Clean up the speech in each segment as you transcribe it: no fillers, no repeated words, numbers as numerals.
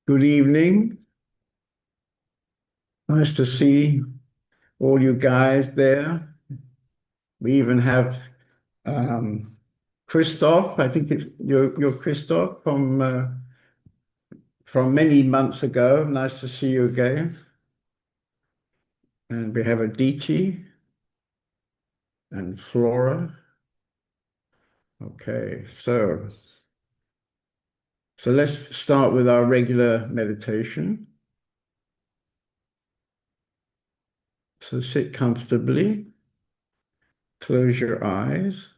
Good evening. Nice to see all you guys there. We even have Christoph. I think you're Christoph from many months ago. Nice to see you again. And we have Aditi and Flora. Okay, so let's start with our regular meditation. So sit comfortably, close your eyes,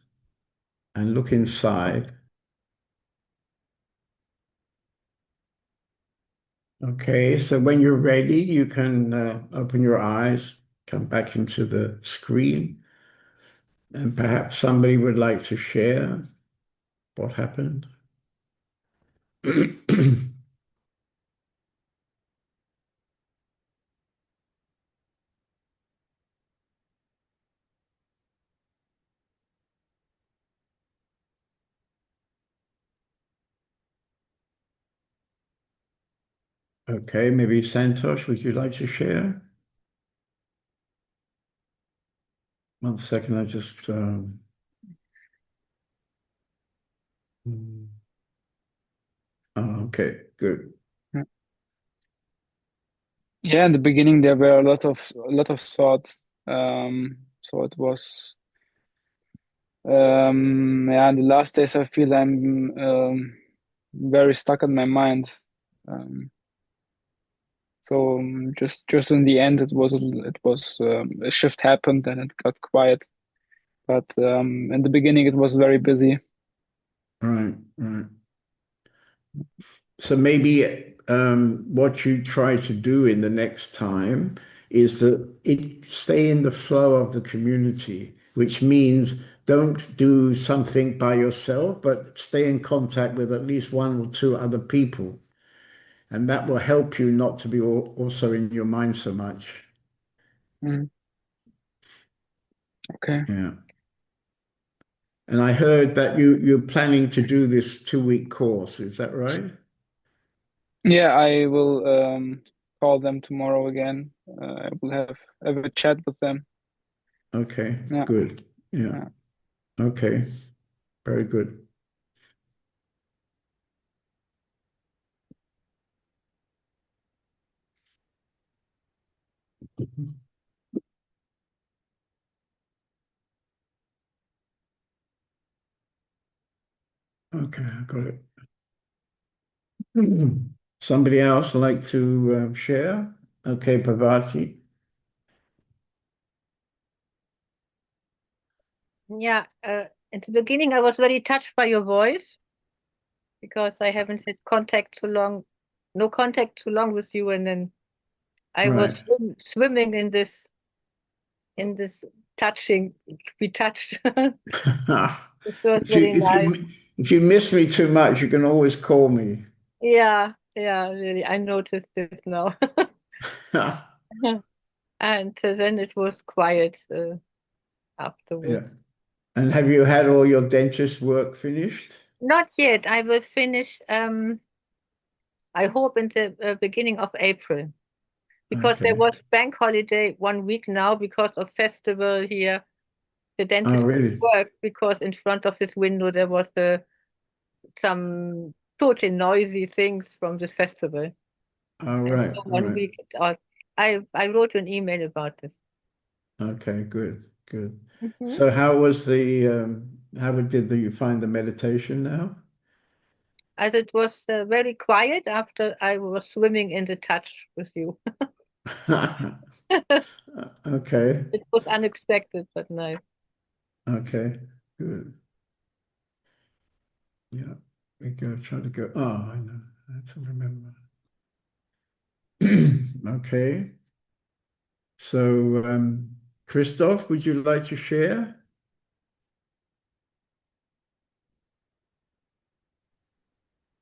and look inside. Okay, so when you're ready, you can open your eyes, come back into the screen, and perhaps somebody would like to share what happened. Okay, maybe Santosh, would you like to share? One second, I just. Oh, okay, good. Yeah, in the beginning there were a lot of thoughts. So it was yeah, in the last days I feel I'm very stuck in my mind. Um, so just in the end it was a shift happened and it got quiet. But in the beginning it was very busy. Right, right. So maybe what you try to do in the next time is that stay in the flow of the community, which means don't do something by yourself, but stay in contact with at least one or two other people. And that will help you not to be also in your mind so much. Mm, okay. Yeah. And I heard that you're planning to do this 2-week course. Is that right? Yeah, I will call them tomorrow again. I will have a chat with them. Okay, Yeah, good. Yeah. yeah. Okay, very good. Okay, I got it. Somebody else like to share? Okay, Parvati. Yeah, at the beginning I was very touched by your voice because I haven't had contact too long, no contact too long with you, and then I was Right. swimming in this touching, be touched. It was If you very if nice. you if you miss me too much, you can always call me. Yeah, yeah, really. I noticed it now. And then it was quiet afterwards. Yeah. And have you had all your dentist work finished? Not yet. I will finish, I hope in the beginning of April. Because there Okay. was bank holiday 1 week now because of festival here. The Oh, dentist couldn't really? work because in front of his window there was some totally noisy things from this festival. All And right. so All one right. week, I wrote you an email about this. Okay, good. Good. Mhm. So how did you find the meditation now? As it was very quiet after I was swimming in the touch with you. Okay. It was unexpected, but nice. Okay. Good. Yeah. We go try to go. Oh, I know. I have to remember. Okay. So, Christoph, would you like to share?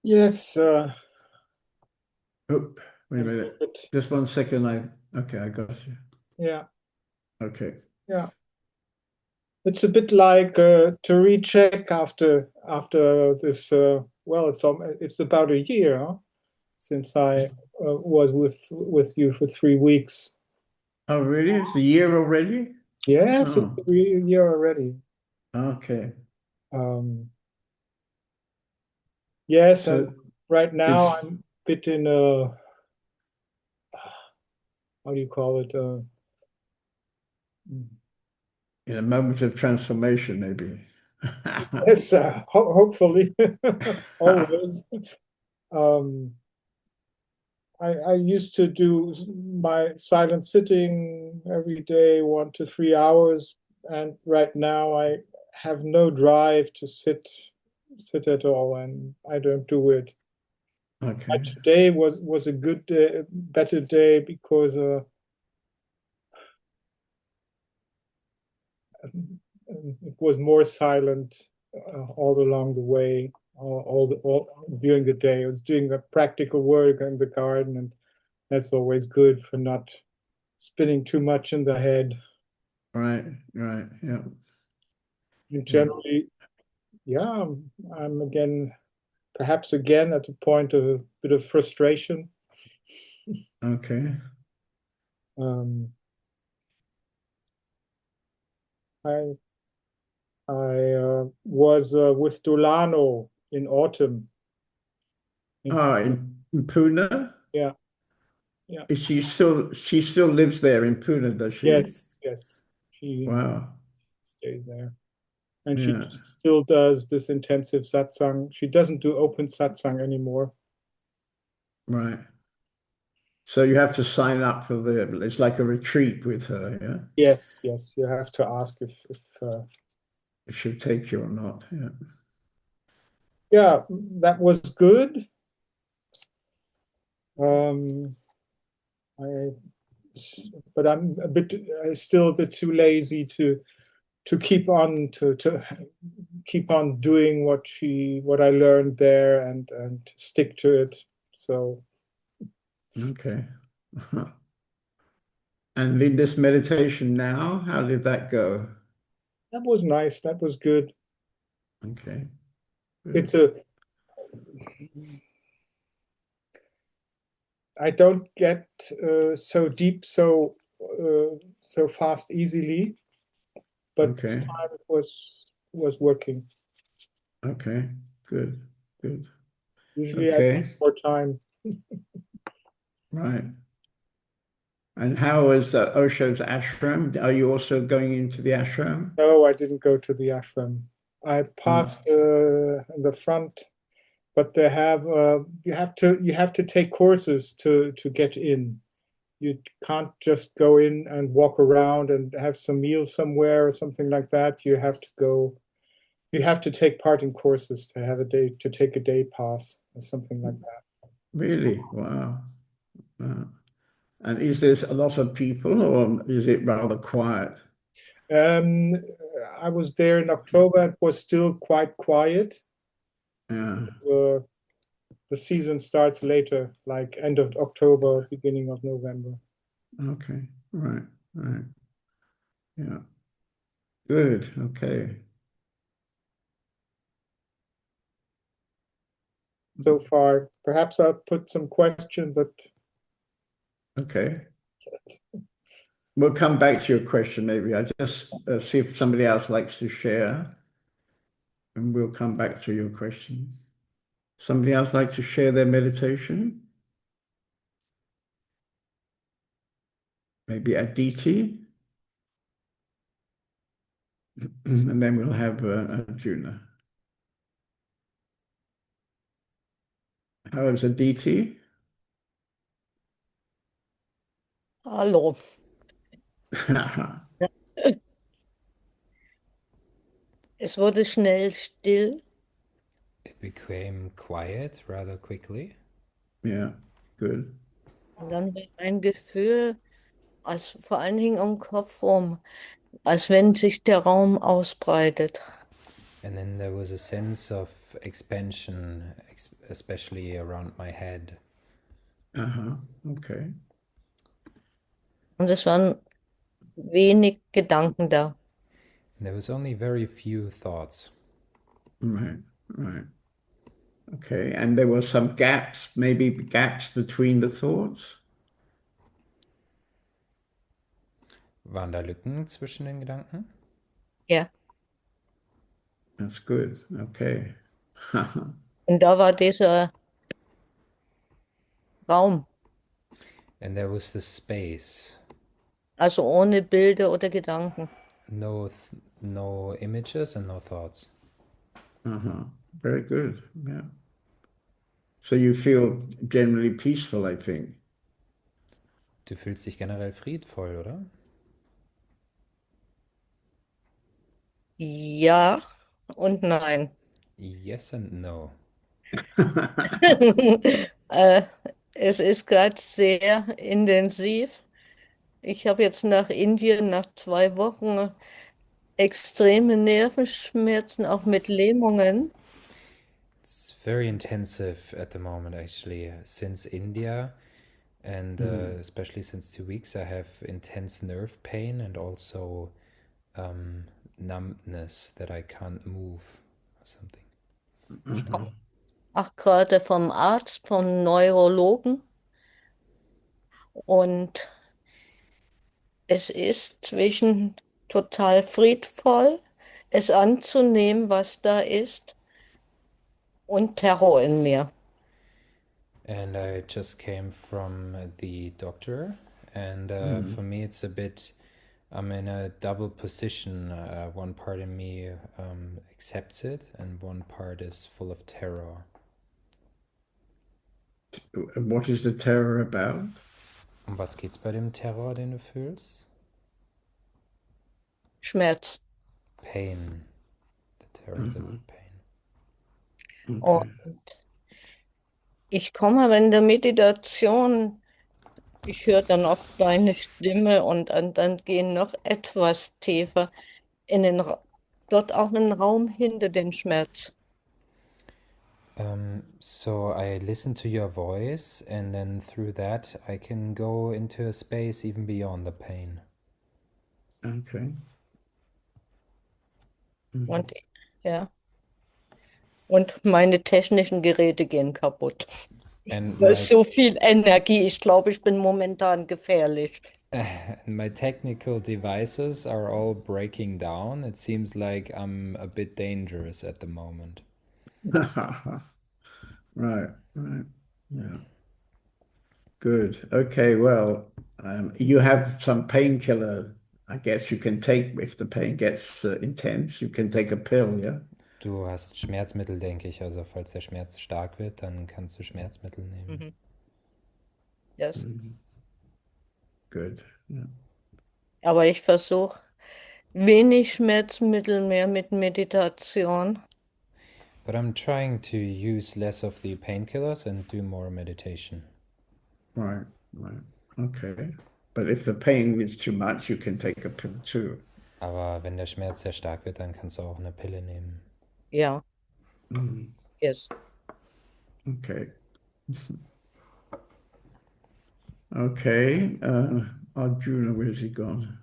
Yes, Oh, wait a a little minute. bit. Just one second. Okay, I got you. Yeah, Okay. yeah. It's a bit like to recheck after this. Well, it's about a year, huh? since I was with you for 3 weeks. Oh, really? It's a year already? Yes, Oh, it's a year already. okay. Yes, and So right now it's I'm a bit in a, how do you call it? in a moment of transformation, maybe. Yes, hopefully, always. Um, I used to do my silent sitting every day, 1 to 3 hours, and right now I have no drive to sit at all, and I don't do it. Okay, Today was a good day, better day because it was more silent all along the way, all during the day. I was doing the practical work in the garden, and that's always good for not spinning too much in the head. right, yeah, And generally, yeah, I'm perhaps again at the point of a bit of frustration. okay. Um, I was with Dolano in autumn. In Pune? Yeah, yeah, Is she still lives there in Pune, does she? yes. She Wow. stayed there. And she Yeah, still does this intensive satsang. She doesn't do open satsang anymore. right. So you have to sign up for it's like a retreat with her, yeah? Yes, you have to ask If she'll take you or not, yeah. yeah, that was good. Um, I, but I'm still a bit too lazy to keep on doing what I learned there and stick to it. So Okay. And in this meditation now, how did that go? that was nice. That was good. Okay, It's good. a I don't get so deep so fast easily, but this Okay, time it was working. okay, good, good. Usually I take Okay, more time. right. And how is Osho's ashram? Are you also going into the ashram? No, I didn't go to the ashram. I Oh, passed in the front, but they have you have to take courses to get in. You can't just go in and walk around and have some meals somewhere or something like that. You have to go. You have to take part in courses to have a day to take a day pass or something like that. really? Wow. Wow. And is this a lot of people or is it rather quiet? Um, I was there in October. It was still quite quiet. Yeah. Uh, the season starts later, like end of October, beginning of November. Okay. Right. Right. Yeah. Good. Okay. So far, perhaps I'll put some question, but Okay. We'll come back to your question maybe. I just see if somebody else likes to share, and we'll come back to your question. Somebody else like to share their meditation? Maybe Aditi, and then we'll have Arjuna. How is Aditi? Hallo. Es wurde schnell still. It became quiet rather quickly. Yeah, good. Und dann war ein Gefühl, als vor allen Dingen am Kopf rum, als wenn sich der Raum ausbreitet. And then there was a sense of expansion, especially around my head. Okay. Und es waren wenig Gedanken da. And there was only very few thoughts. Right, right. Okay, and there were some gaps, maybe gaps between the thoughts? Waren da Lücken zwischen den Gedanken? Ja. That's good. Okay. Und da war dieser Raum, And there was this space. also ohne Bilder oder Gedanken. No images and no thoughts. Very good. Yeah. So you feel generally peaceful, I think. Du fühlst dich generell friedvoll, oder? Ja und nein. Yes and no. Es ist gerade sehr intensiv. Ich habe jetzt nach Indien nach 2 Wochen extreme Nervenschmerzen, auch mit Lähmungen. It's very intensive at the moment, actually. Since India, and especially since 2 weeks, I have intense nerve pain and also numbness that I can't move or something. Auch gerade vom Arzt, vom Neurologen. Und es ist zwischen total friedvoll, es anzunehmen, was da ist, und Terror in mir. And I just came from the doctor, and for me it's a bit, I'm in a double position. One part in me accepts it, and one part is full of terror. And what is the terror about? Um was geht's bei dem Terror, den du fühlst? Schmerz. Pain. The terror is about pain. Okay. Und ich komme aber in der Meditation, ich höre dann oft deine Stimme und dann gehen noch etwas tiefer in dort auch einen Raum hinter den Schmerz. So I listen to your voice, and then through that I can go into a space even beyond the pain. Okay. Und ja. Und meine technischen Geräte gehen kaputt. And Weil so viel Energie, ich glaube, ich bin momentan gefährlich. my technical devices are all breaking down. It seems like I'm a bit dangerous at the moment. Right. Yeah. Good. Okay, well, you have some painkiller, I guess you can take if the pain gets intense, you can take a pill, yeah? Du hast Schmerzmittel, denke ich. Also falls der Schmerz stark wird, dann kannst du Schmerzmittel nehmen. Yes. Good. Yeah. Aber ich versuche wenig Schmerzmittel mehr mit Meditation. But I'm trying to use less of the painkillers and do more meditation. Right. Okay. But if the pain is too much, you can take a pill too. Aber wenn der Schmerz sehr stark wird, dann kannst du auch eine Pille nehmen. Ja. Yes. Okay. Okay. Arjuna, where's he gone?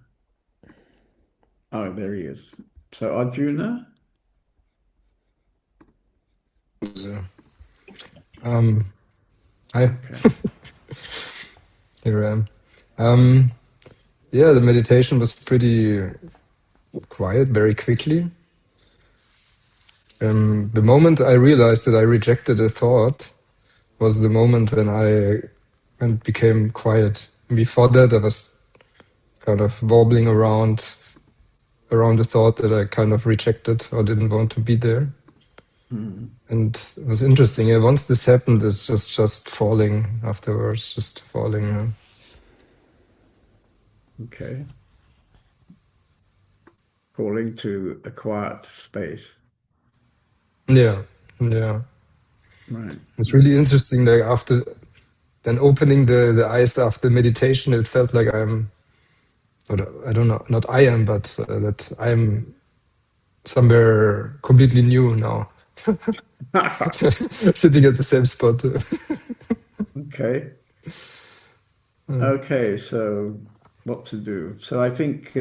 Oh, there he is. So Arjuna? So, hi. Okay. Here I am. Yeah, the meditation was pretty quiet very quickly. The moment I realized that I rejected a thought was the moment when I became quiet. Before that, I was kind of wobbling around the thought that I kind of rejected or didn't want to be there. And it was interesting. Yeah, once this happened, it's just falling afterwards, just falling. Yeah. Okay. Falling to a quiet space. Yeah. Right. It's really interesting. Like after then opening the eyes after meditation, it felt like I'm, or I don't know, not I am, but that I'm somewhere completely new now. Sitting at the same spot. Okay. Okay, so what to do? So I think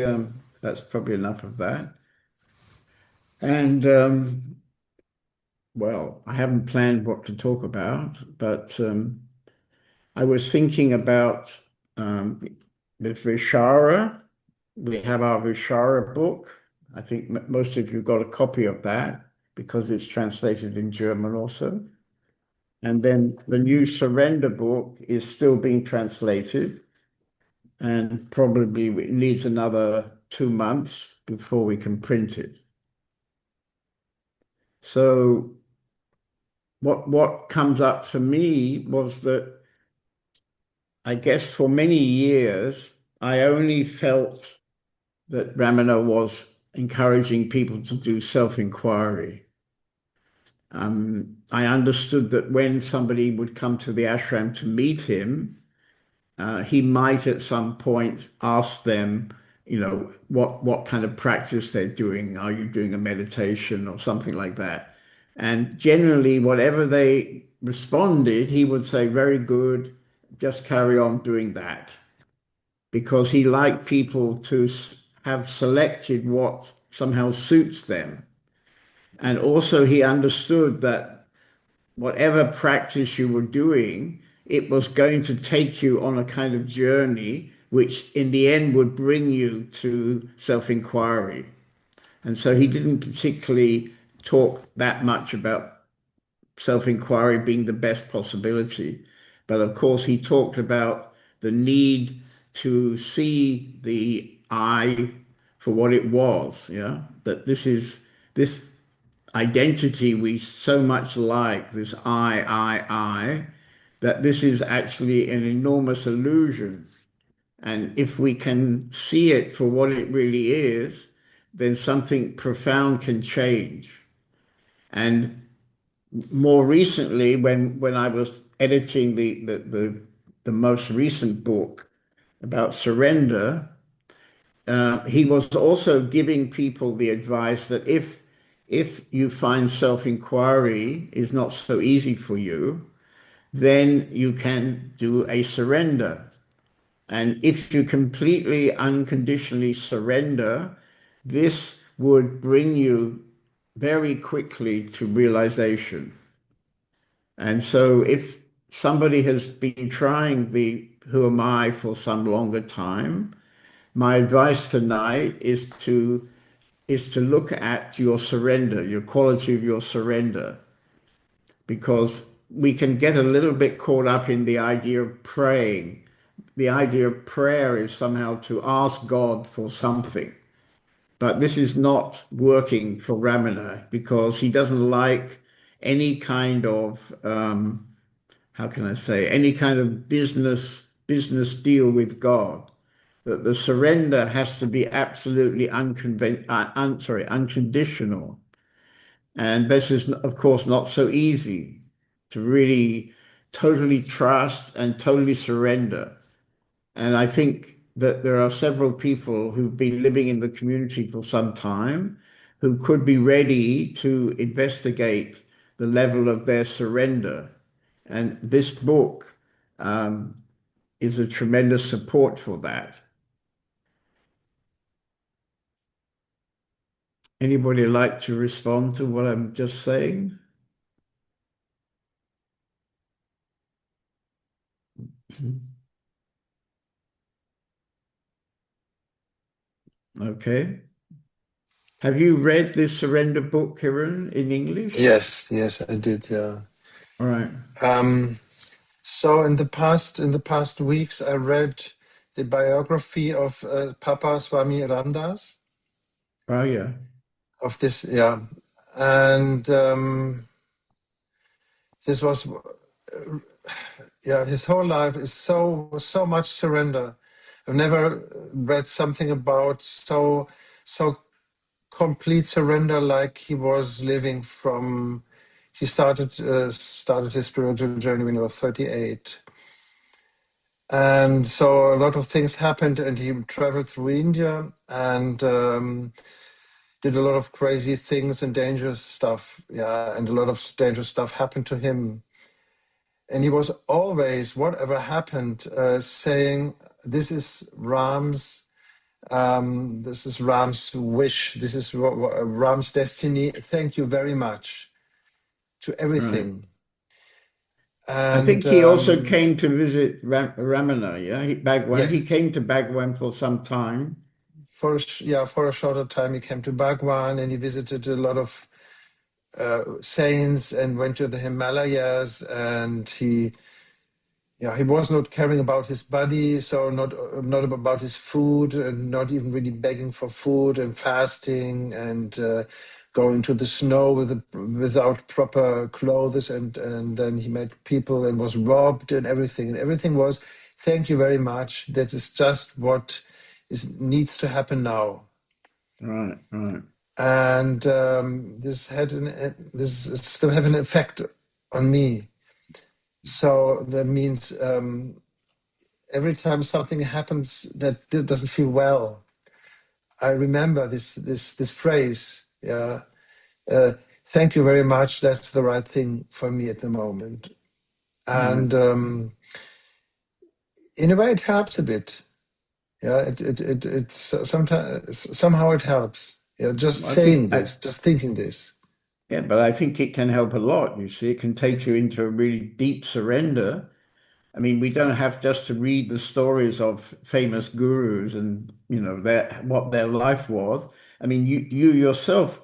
that's probably enough of that. And well, I haven't planned what to talk about, but I was thinking about the Vishara. We have our Vishara book. I think most of you got a copy of that because it's translated in German also. And then the new Surrender book is still being translated, and probably it needs another 2 months before we can print it. So what comes up for me was that I guess for many years, I only felt that Ramana was encouraging people to do self-inquiry. I understood that when somebody would come to the ashram to meet him, he might at some point ask them, what kind of practice they're doing. Are you doing a meditation or something like that? And generally, whatever they responded, he would say, very good, just carry on doing that. Because he liked people to have selected what somehow suits them. And also he understood that whatever practice you were doing, it was going to take you on a kind of journey which in the end would bring you to self-inquiry. And so he didn't particularly talk that much about self-inquiry being the best possibility. But of course, he talked about the need to see the I for what it was, that this identity we so much like, this I, that this is actually an enormous illusion. And if we can see it for what it really is, then something profound can change. And more recently, when I was editing the most recent book about surrender, he was also giving people the advice that if you find self-inquiry is not so easy for you, then you can do a surrender. And if you completely unconditionally surrender, this would bring you very quickly to realization. And so if somebody has been trying the who am I for some longer time, my advice tonight is to look at your surrender, your quality of your surrender, because we can get a little bit caught up in the idea of praying. The idea of prayer is somehow to ask God for something. But this is not working for Ramana because he doesn't like any kind of, how can I say, any kind of business deal with God. That the surrender has to be absolutely unconditional. And this is, of course, not so easy to really totally trust and totally surrender. And I think that there are several people who've been living in the community for some time who could be ready to investigate the level of their surrender. And this book is a tremendous support for that. Anybody like to respond to what I'm just saying? Okay. Have you read the Surrender book, Kiran, in English? Yes, I did. Yeah. All right. So in the past weeks, I read the biography of Papa Swami Ramdas. Oh yeah. Of this, yeah, and this was, his whole life is so much surrender. I've never read something about so complete surrender like he was living from. He started his spiritual journey when he was 38. And so a lot of things happened, and he traveled through India and did a lot of crazy things and dangerous stuff. Yeah, and a lot of dangerous stuff happened to him. And he was always, whatever happened, saying, "This is Ram's wish. This is Ram's destiny. Thank you very much." to everything. I think he also came to visit Ramana, yeah? Bhagwan. Yes. He came to Bhagwan for some time. For a shorter time, he came to Bhagwan, and he visited a lot of saints and went to the Himalayas, and he was not caring about his body, so not about his food, and not even really begging for food, and fasting, and going to the snow without proper clothes, and then he met people and was robbed and everything. And everything was, thank you very much. That is just what needs to happen now. Right. And this is still have an effect on me. So that means every time something happens that doesn't feel well, I remember this phrase. Yeah, thank you very much. That's the right thing for me at the moment. And in a way, it helps a bit. Yeah, it's sometimes somehow it helps. Yeah, just saying this, just thinking this. Yeah, but I think it can help a lot. You see, it can take you into a really deep surrender. I mean, we don't have just to read the stories of famous gurus and, what their life was. I mean, you yourself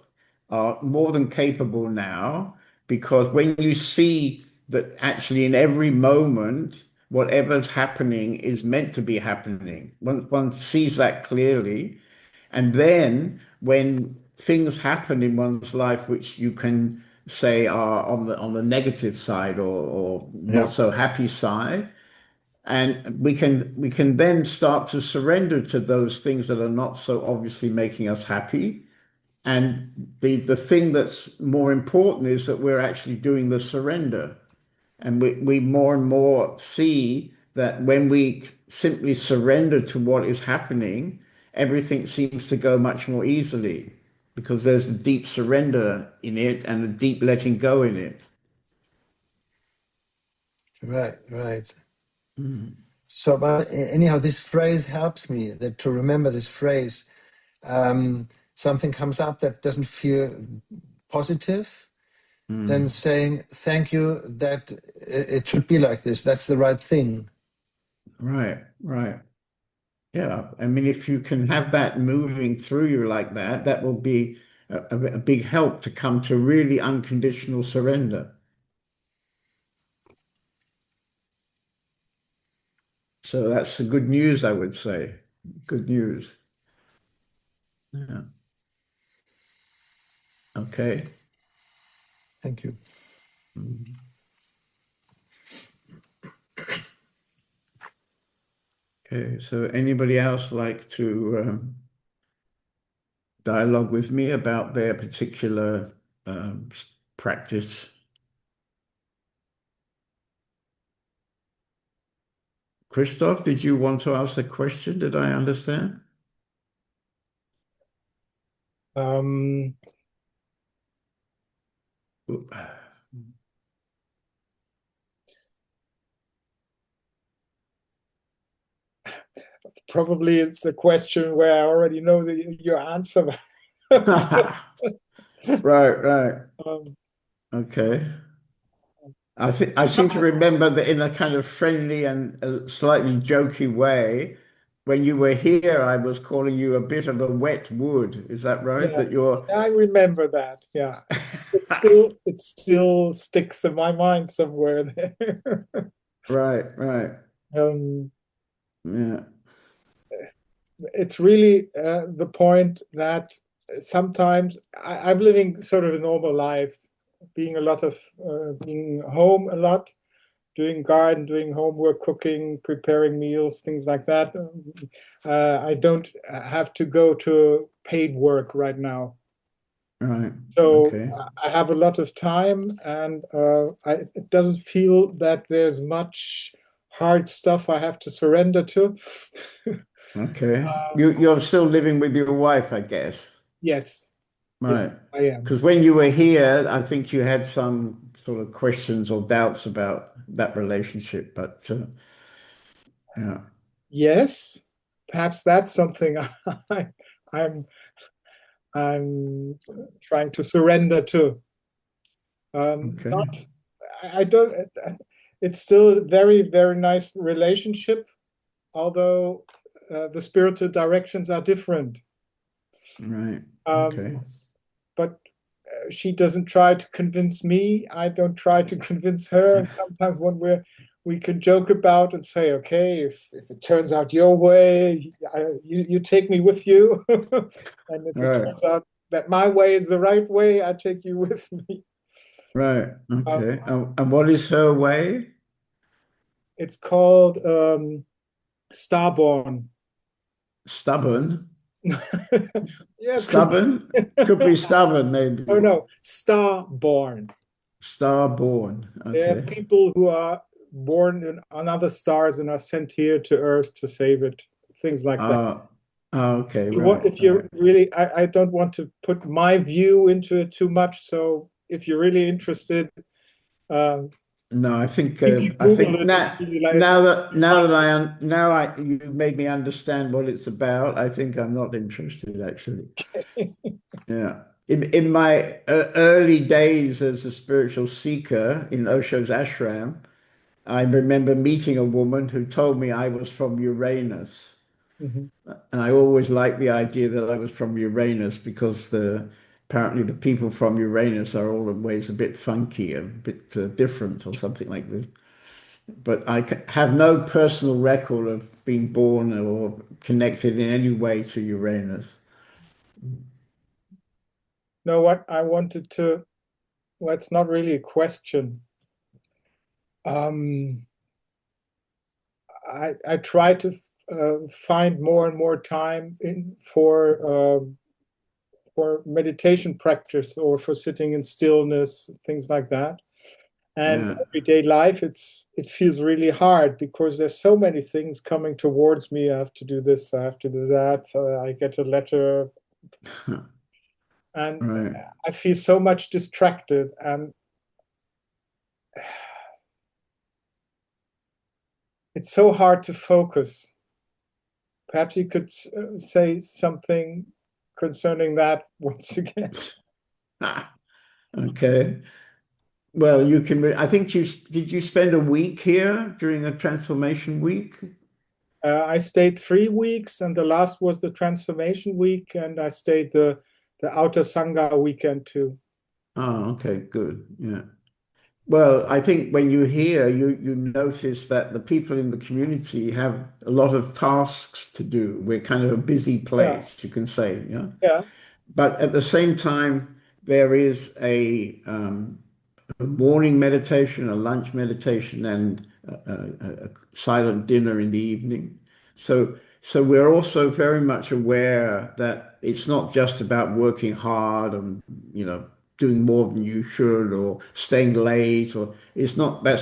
are more than capable now, because when you see that actually in every moment, whatever's happening is meant to be happening. One sees that clearly. And then when things happen in one's life which you can say are on the negative side or not so happy side, and we can then start to surrender to those things that are not so obviously making us happy. And the thing that's more important is that we're actually doing the surrender. And we more and more see that when we simply surrender to what is happening, everything seems to go much more easily, because there's a deep surrender in it and a deep letting go in it. Right. So, but anyhow, this phrase helps me to remember this phrase. Something comes up that doesn't feel positive, then saying, thank you, that it should be like this. That's the right thing. Right. Yeah. I mean, if you can have that moving through you like that, that will be a big help to come to really unconditional surrender. So that's the good news, I would say. Good news. Yeah. Okay. Thank you. Okay. So anybody else like to dialogue with me about their particular practice? Christoph, did you want to ask a question? Did I understand? Probably it's a question where I already know your answer. Right. Okay. I seem to remember that in a kind of friendly and slightly jokey way, when you were here, I was calling you a bit of a wet wood. Is that right? Yeah, That you're. I remember that. Yeah, it still sticks in my mind somewhere there. Right. Yeah. It's really the point that sometimes I'm living sort of a normal life, being home a lot, doing garden, doing homework, cooking, preparing meals, things like that. I don't have to go to paid work right now. Right. So Okay. I have a lot of time, and it doesn't feel that there's much hard stuff I have to surrender to. Okay. You're still living with your wife, I guess. Yes. Right. Yes, I am. Because when you were here, I think you had some sort of questions or doubts about that relationship, but yeah. Yes, perhaps that's something I'm I'm trying to surrender to. Okay. Not, I don't. It's still a very, very nice relationship, although the spiritual directions are different. Right. Um, Okay. but she doesn't try to convince me. I don't try to convince her. And sometimes when we can joke about and say, okay, if it turns out your way, you take me with you. And if it Right. turns out that my way is the right way, I take you with me. Right. Um, Okay. And what is her way? it's called Starborn. Stubborn. Yeah, could be. Stubborn? Could be stubborn, Oh maybe. no, Starborn. Starborn. There are Okay. people who are born on other stars and are sent here to Earth to save it. Things like that. Uh, okay. You want, Right. if Right. you're really, I don't want to put my view into it too much. So if you're really interested, um, No, if you I Google think it, it's really like now that now you made me understand what it's about. I think I'm not interested actually. Yeah. In my early days as a spiritual seeker in Osho's ashram, I remember meeting a woman who told me I was from Uranus. Mhm. And I always liked the idea that I was from Uranus because apparently the people from Uranus are always a bit funky, a bit different or something like this. But have no personal record of being born or connected in any way to Uranus. Know what I wanted to. Well, it's not really a question. Um, I try to find more and more time for meditation practice or for sitting in stillness, things like that. And Yeah. everyday life, it feels really hard because there's so many things coming towards me. I have to do this, I have to do that. I get a letter, and Right. I feel so much distracted, and it's so hard to focus. Perhaps you could say something concerning that once again. Ah, okay. Well, you can. I think did you spend a week here during the transformation week? I stayed 3 weeks, and the last was the transformation week, and I stayed the outer Sangha weekend too. Oh, okay, good. Yeah. Well, I think when you hear, you notice that the people in the community have a lot of tasks to do. We're kind of a busy Yeah, place, you can say, yeah. yeah. But at the same time, there is a morning meditation, a lunch meditation, and a silent dinner in the evening. So we're also very much aware that it's not just about working hard and, doing more than you should or staying late or that's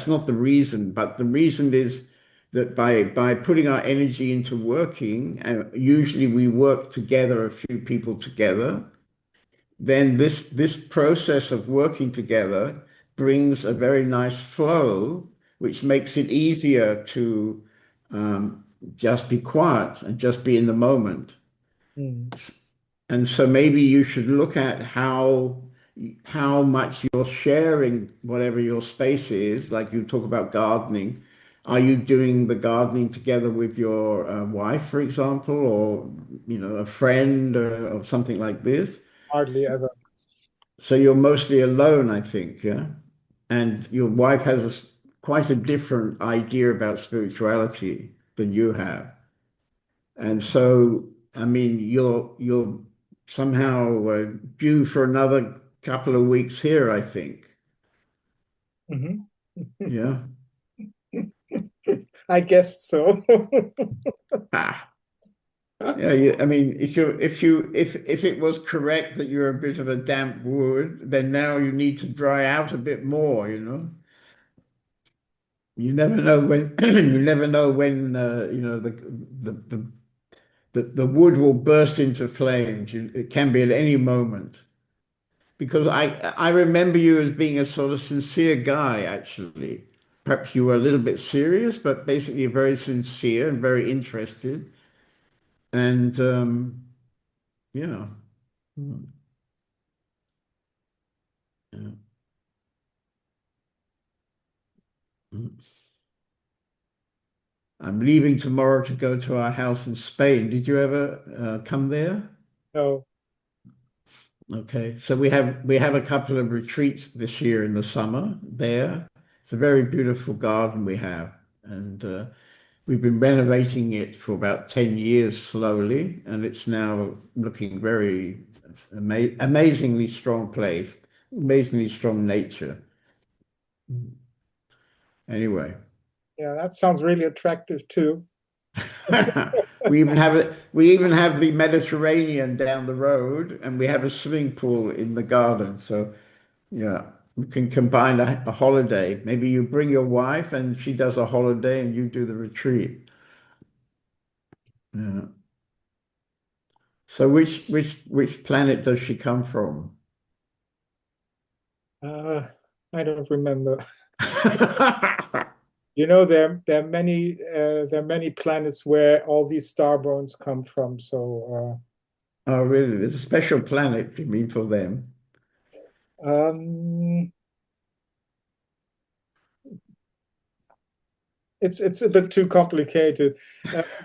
not the reason. But the reason is that by putting our energy into working, and usually we work together, a few people together, then this process of working together brings a very nice flow, which makes it easier to just be quiet and just be in the moment. Mm. And so maybe you should look at how much you're sharing whatever your space is. Like you talk about gardening. Are you doing the gardening together with your wife, for example, or a friend or something like this? Hardly ever. So you're mostly alone, I think, yeah? And your wife has quite a different idea about spirituality than you have. And so, I mean, you're somehow due for another couple of weeks here, I think. Mhm. Yeah. I guess so. Ah. Yeah, I mean, if it was correct that you're a bit of a damp wood, then now you need to dry out a bit more, you know. You never know when you never know when the the wood will burst into flames. It can be at any moment. Because I remember you as being a sort of sincere guy, actually. Perhaps you were a little bit serious, but basically very sincere and very interested. And yeah. Hmm. Yeah. I'm leaving tomorrow to go to our house in Spain. Did you ever come there? No. Okay, so we have a couple of retreats this year in the summer there. It's a very beautiful garden we have, and we've been renovating it for about 10 years slowly, and it's now looking very amazingly strong place, amazingly strong nature. Anyway. Yeah, that sounds really attractive too. We even have the Mediterranean down the road, and we have a swimming pool in the garden. So yeah, we can combine a holiday. Maybe you bring your wife and she does a holiday and you do the retreat. Yeah. So which planet does she come from? I don't remember. You know, there are many planets where all these star bones come from. So Oh, really? There's a special planet, you mean, for them? It's a bit too complicated.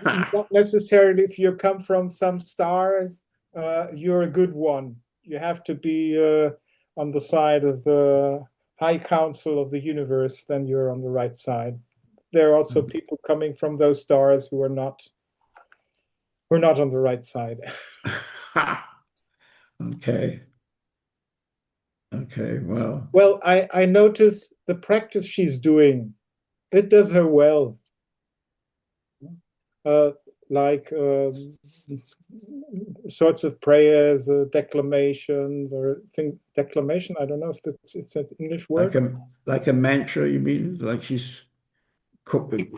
Not necessarily if you come from some stars, you're a good one. You have to be on the side of the high council of the universe, then you're on the right side. There are also people coming from those stars who are not on the right side. Okay. Okay, well. Well, I notice the practice she's doing, it does her well. Like sorts of prayers, declamations, or declamation. I don't know if it's an English word. Like a mantra, you mean? Like she's quoting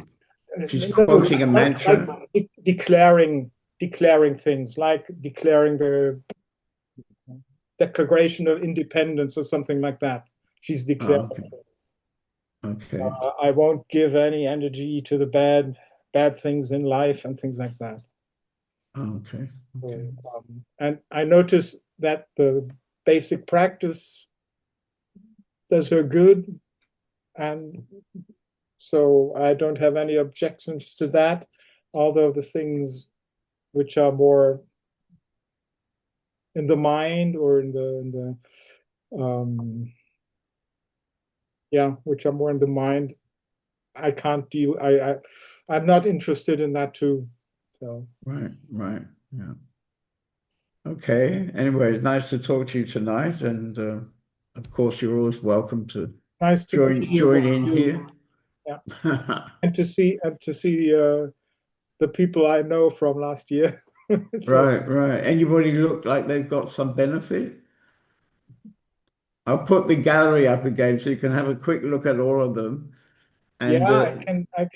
a like mantra? declaring things, like declaring the Declaration of Independence or something like that. She's declaring okay. things. Okay. I won't give any energy to the bad things in life and things like that. Okay. Okay. And I notice that the basic practice does her good, and so I don't have any objections to that. Although the things which are more in the mind or in the which are more in the mind, I can't deal. I'm not interested in that too. So Right. Yeah. Okay. Anyway, it's nice to talk to you tonight, and of course, you're always welcome to nice to join in here. Yeah, and to see the people I know from last year. Right. Anybody look like they've got some benefit? I'll put the gallery up again so you can have a quick look at all of them. And yeah, I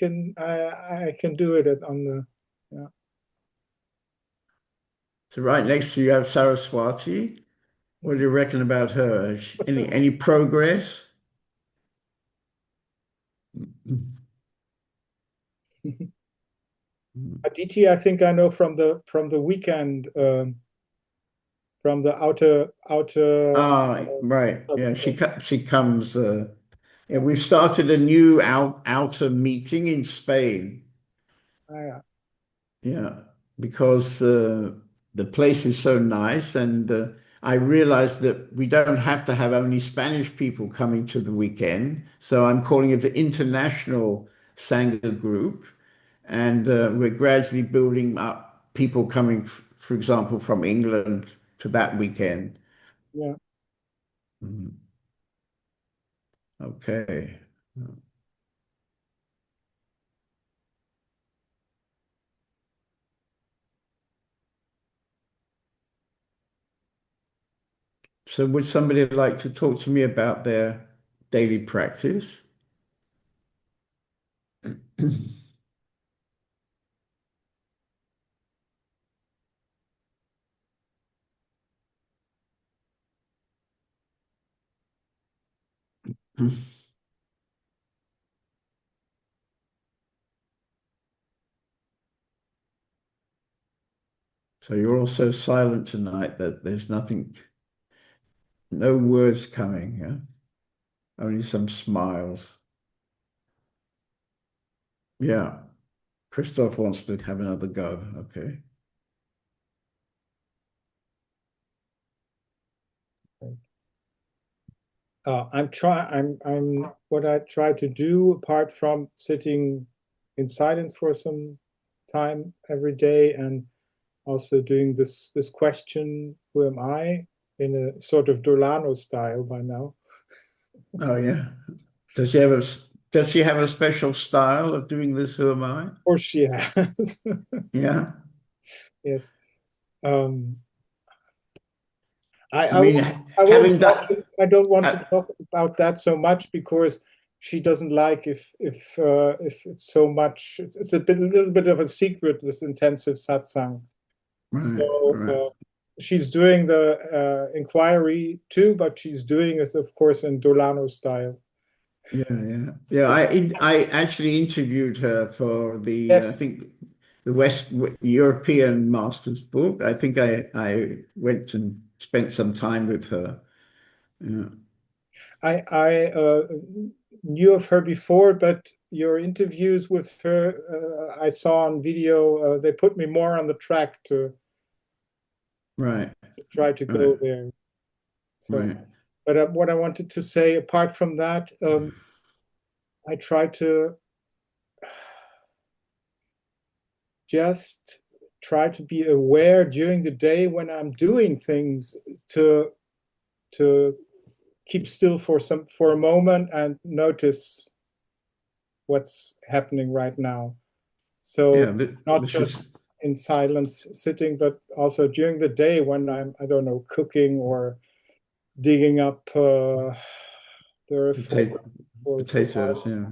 can do it on the yeah. So right next to you have Saraswati. What do you reckon about her? Any progress? Aditi, I think I know from the weekend, from the outer. Right. Yeah, she comes. Yeah, we've started a new outer meeting in Spain. Yeah. Yeah, because the place is so nice, and I realized that we don't have to have only Spanish people coming to the weekend. So I'm calling it the International Sangha Group, and we're gradually building up people coming, for example, from England to that weekend. Yeah. Mhm. Okay. So would somebody like to talk to me about their daily practice? So you're all so silent tonight that there's nothing, no words coming, yeah? Only some smiles. Yeah. Christoph wants to have another go. Okay. What I try to do, apart from sitting in silence for some time every day, and also doing this question, who am I, in a sort of Dolano style by now. Oh yeah. Does she have a special style of doing this? Who am I? Of course she has. Yeah. Yes. I mean, I won't having talk that. I don't want to talk about that so much, because she doesn't like if it's so much. It's a little bit of a secret, this intensive satsang. Right. So Right. she's doing the inquiry too, but she's doing it, of course, in Dolano style. Yeah. I actually interviewed her for the I Yes, think the European Masters book. I think I went and spent some time with her. Yeah. I knew of her before, but your interviews with her, I saw on video. They put me more on the track to Right. try to Right. go there. So, Right. but what I wanted to say, apart from that, I try to just try to be aware during the day when I'm doing things, to to keep still for a moment and notice what's happening right now. So Yeah. not This just is in silence sitting, but also during the day when I'm, I don't know, cooking or digging up the earth potato, for potatoes. Yeah.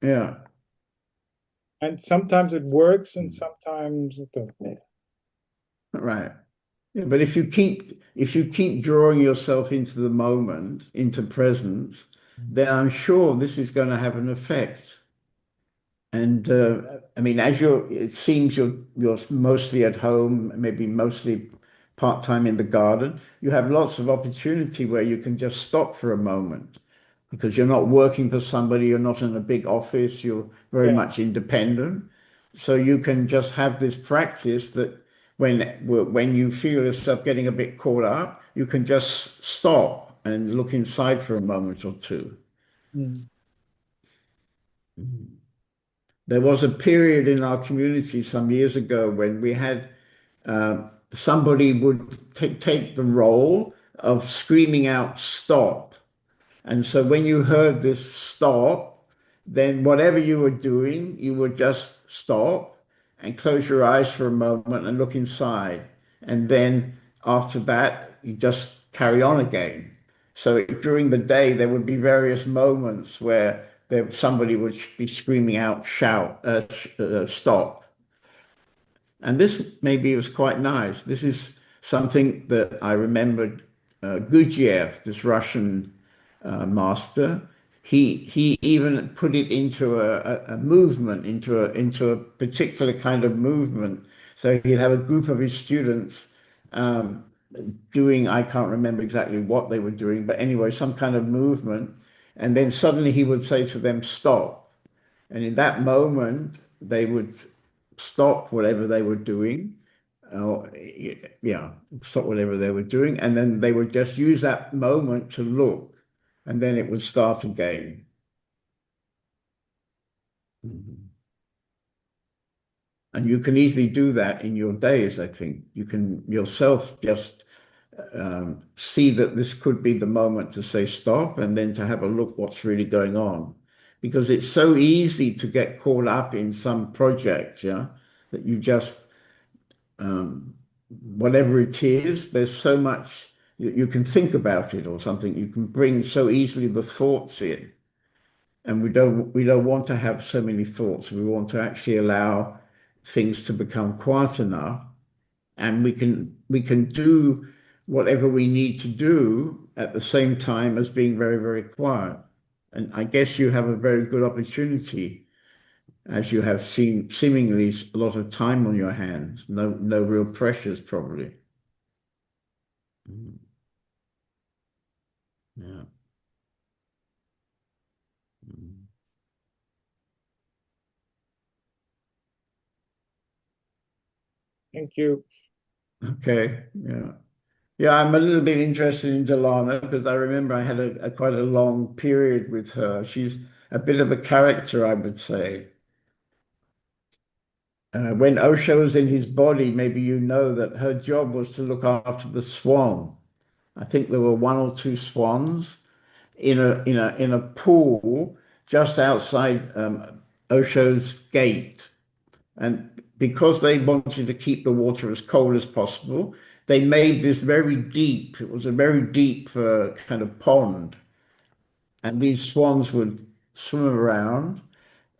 Yeah. and sometimes it works and sometimes it doesn't. Right. Yeah, but if you keep drawing yourself into the moment, into presence, then I'm sure this is going to have an effect. And I mean, it seems you're mostly at home, maybe mostly part-time in the garden. You have lots of opportunity where you can just stop for a moment because you're not working for somebody, you're not in a big office, you're very Yeah. much independent. So you can just have this practice that when you feel yourself getting a bit caught up, you can just stop and look inside for a moment or two. Mm. There was a period in our community some years ago when we had somebody would take the role of screaming out stop. And so when you heard this stop, then whatever you were doing, you would just stop and close your eyes for a moment and look inside. And then after that, you just carry on again. So during the day, there would be various moments where somebody would be screaming out, shout, stop. And this maybe was quite nice. This is something that I remembered Gurdjieff, this Russian master. He even put it into a movement, into a particular kind of movement. So he'd have a group of his students um, doing, I can't remember exactly what they were doing, but anyway, some kind of movement. And then suddenly he would say to them, stop. And in that moment, they would stop whatever they were doing. Yeah, stop whatever they were doing. And then they would just use that moment to look. And then it would start again. Mhm. And you can easily do that in your days, I think. You can yourself just see that this could be the moment to say stop and then to have a look what's really going on. Because it's so easy to get caught up in some project, yeah, that you just, whatever it is, there's so much you can think about it or something. You can bring so easily the thoughts in. And we don't want to have so many thoughts. We want to actually allow things to become quiet enough and we can do whatever we need to do at the same time as being very, very quiet. And I guess you have a very good opportunity as you have seen seemingly a lot of time on your hands, no real pressures probably. Mm. Yeah. Mm. Thank you. Okay, yeah. Yeah, I'm a little bit interested in Delana because I remember I had quite a long period with her. She's a bit of a character, I would say. When Osho was in his body, maybe you know that her job was to look after the swan. I think there were one or two swans in a pool just outside Osho's gate. And because they wanted to keep the water as cold as possible, they made this very deep, it was a very deep kind of pond. And these swans would swim around.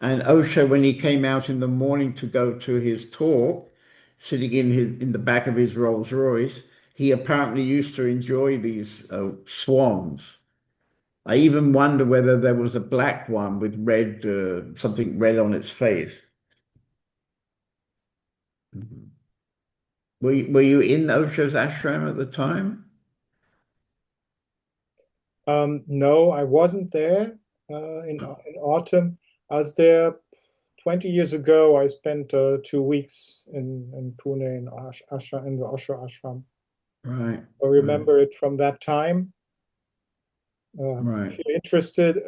And Osho, when he came out in the morning to go to his talk, sitting in the back of his Rolls Royce, he apparently used to enjoy these swans. I even wonder whether there was a black one with red, something red on its face. Mhm. Were you in Osho's ashram at the time? No, I wasn't there in autumn. I was there 20 years ago. I spent 2 weeks in Pune in in the Osho ashram. Right. I remember it from that time. Right. If you're interested,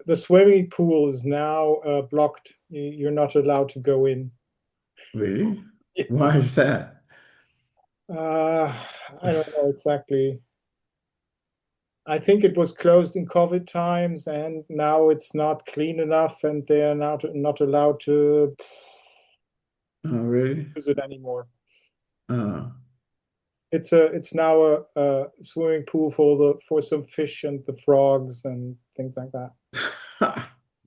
the swimming pool is now blocked. You're not allowed to go in. Really? Why is that? I don't know exactly. I think it was closed in COVID times, and now it's not clean enough, and they are not allowed to Oh, really? use it anymore. Oh. It's now a swimming pool for some fish and the frogs and things like that.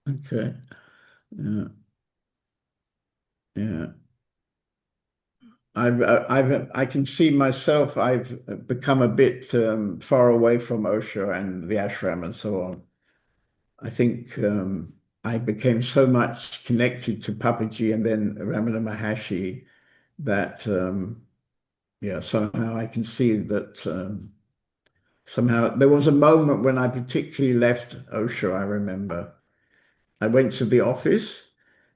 Okay. Yeah. Yeah. I can see myself. I've become a bit far away from Osho and the ashram and so on. I think I became so much connected to Papaji and then Ramana Maharshi that yeah, somehow I can see that somehow there was a moment when I particularly left Osho, I remember. I went to the office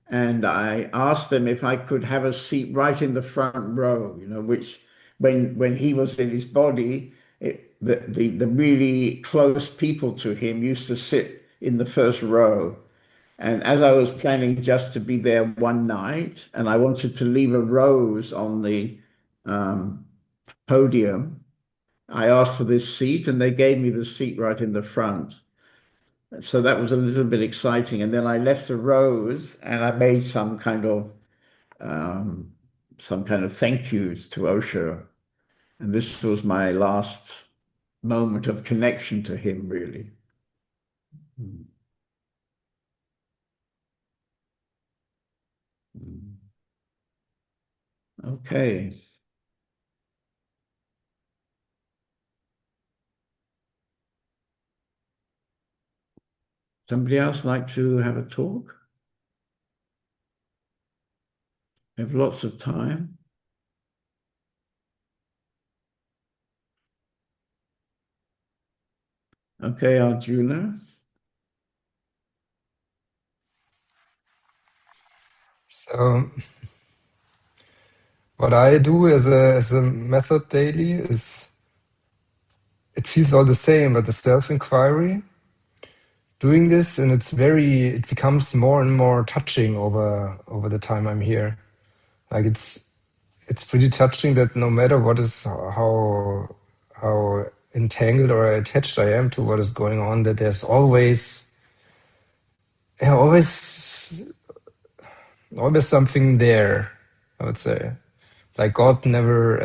and I asked them if I could have a seat right in the front row, which when he was in his body, the really close people to him used to sit in the first row. And as I was planning just to be there one night, and I wanted to leave a rose on the um, podium, I asked for this seat, and they gave me the seat right in the front. So that was a little bit exciting. And then I left a rose, and I made um, some kind of thank yous to Osho. And this was my last moment of connection to him, really. Mm. Mm. Okay. Somebody else like to have a talk? We have lots of time. Okay, Arjuna. So what I do as a method daily is, it feels all the same, but the self-inquiry, doing this, and it becomes more and more touching over the time I'm here. Like it's pretty touching that no matter what is how entangled or attached I am to what is going on, that there's always, yeah, always something there, I would say. Like God never,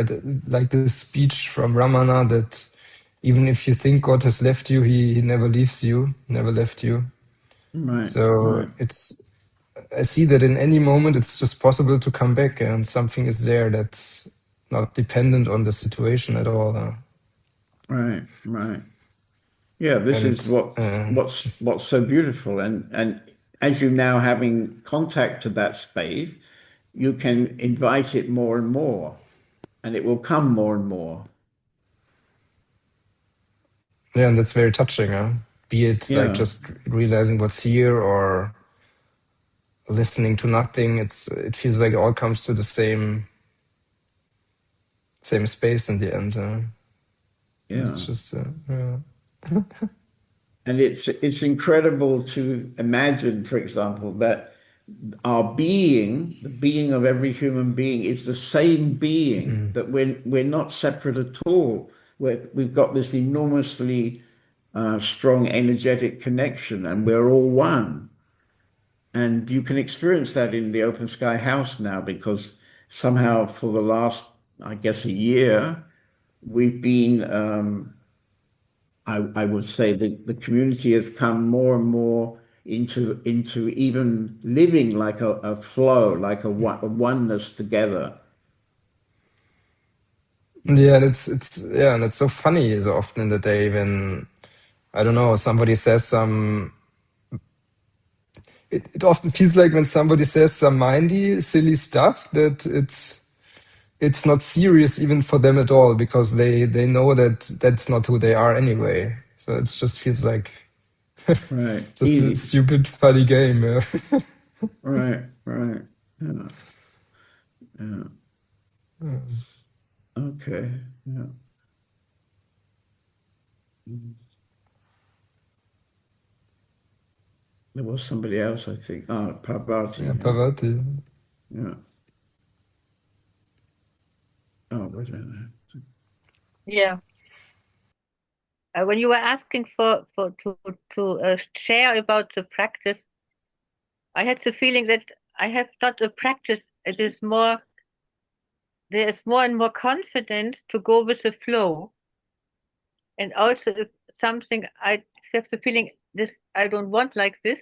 like this speech from Ramana, that even if you think God has left you, he never leaves you, never left you. Right, So right. I see that in any moment it's just possible to come back, and something is there that's not dependent on the situation at all. Right, right. Yeah, this And is it's, what's so beautiful. And as you now having contact to that space, you can invite it more and more, and it will come more and more. yeah, and that's very touching. Be it like Yeah, just realizing what's here or listening to nothing. It feels like it all comes to the same same space in the end. Yeah. It's just yeah. And it's incredible to imagine, for example, that our being, the being of every human being, is the same being, that we're not separate at all. We've got this enormously strong energetic connection, and we're all one. And you can experience that in the Open Sky House now, because somehow for the last, I guess, a year, we've been, I would say the community has come more and more into even living like a flow, like a oneness together. Yeah, and it's yeah, and it's so funny so often in the day when I don't know somebody says some. It often feels like when somebody says some mindy, silly stuff that it's not serious even for them at all because they know that that's not who they are anyway. So it just feels like Right. just a Easy. stupid funny game. Yeah. Right. Right. Yeah. Yeah. Okay. Yeah. There was somebody else, I think. Oh, Yeah, Parvati. Yeah. Pavati. Yeah. Oh, wait a minute. Yeah. When you were asking to share about the practice, I had the feeling that I have not a practice. It is more, there is more and more confidence to go with the flow. And also if something I have the feeling this I don't want like this,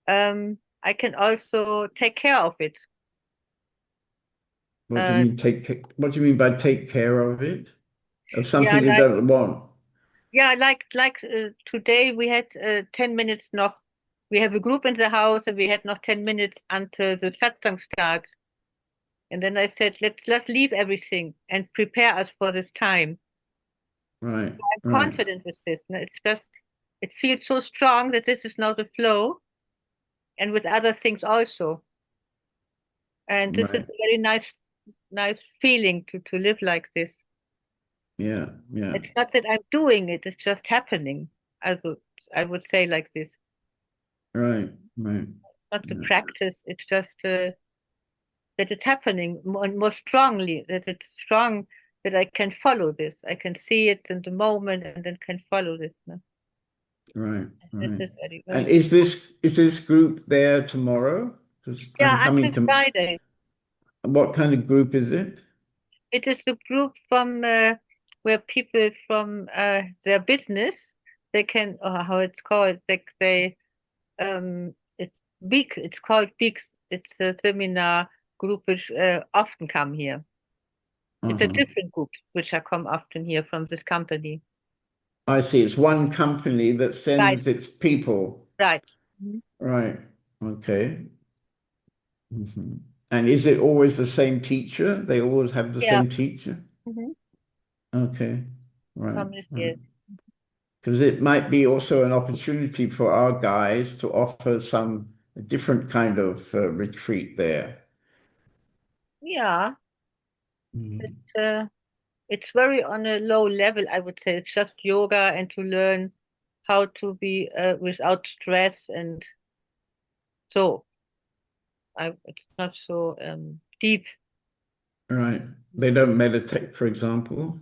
I can also take care of it. What do you mean what do you mean by take care of it? Of Yeah, something you don't want? yeah, today we had 10 minutes noch. We have a group in the house and we had noch 10 minutes until the Satsang starts. And then I said, let's leave everything and prepare us for this time. Right. I'm Right. confident with this. It's just, it feels so strong that this is now the flow, and with other things also. And this is Right. a very nice feeling to live like this. Yeah. Yeah. It's not that I'm doing it, it's just happening. I would say like this. Right. Right. It's not the Yeah. practice, it's just that it's happening more and more strongly, that it's strong, that I can follow this. I can see it in the moment and then can follow this. No? Right. This Right. is very, And very, is this group there tomorrow? 'Cause I'm yeah, coming until to. Friday. What kind of group is it? It is a group from where people from their business, they can, how it's called, it's big, it's called big, it's a seminar group which often come here. It's a Uh-huh. different group which are come often here from this company. I see. It's one company that Right, sends its people. right. Mhm. Right. Okay. Mhm. And is it always the same teacher? They always have the Yeah. same teacher? Mhm. Okay. Right. From this Right. year. Because it might be also an opportunity for our guys to offer some different kind of retreat there. Yeah, Mm. it's very on a low level, I would say. It's just yoga and to learn how to be without stress, and so it's not so deep. Right. They don't meditate, for example.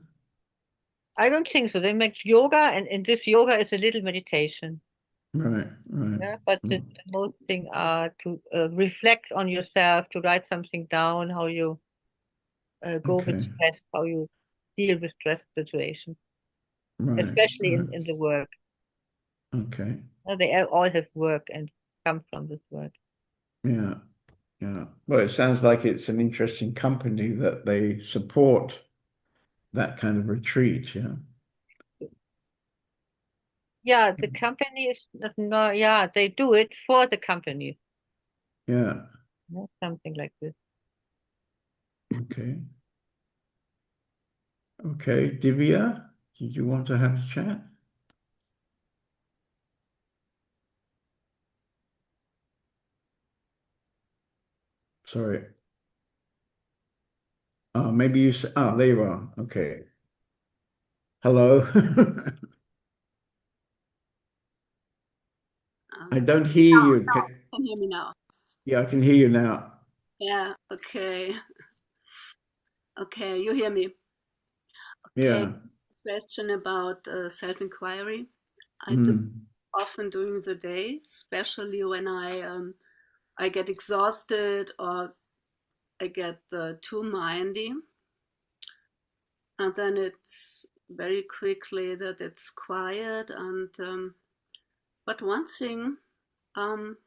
I don't think so. They make yoga, and in this yoga is a little meditation. Right. Right. Yeah, but the most thing are to reflect on yourself, to write something down, how you go with Okay. stress, how you deal with stress situations, Right. especially Right. in the work. Okay. They all have work and come from this work. Yeah. Yeah. Well, it sounds like it's an interesting company that they support that kind of retreat. Yeah. Yeah, the company is not, no, yeah, they do it for the company. Yeah. Something like this. Okay. Okay. Divya, did you want to have a chat? Sorry. Oh, maybe you. Oh, there you are. Okay. Hello. I don't hear you. Can you hear me now? Yeah, I can hear you now. Yeah, okay. Okay, you hear me. Okay, Yeah. question about self-inquiry. I do Mm. often during the day, especially when I get exhausted or I get too mindy, and then it's very quickly that it's quiet. And but one thing um,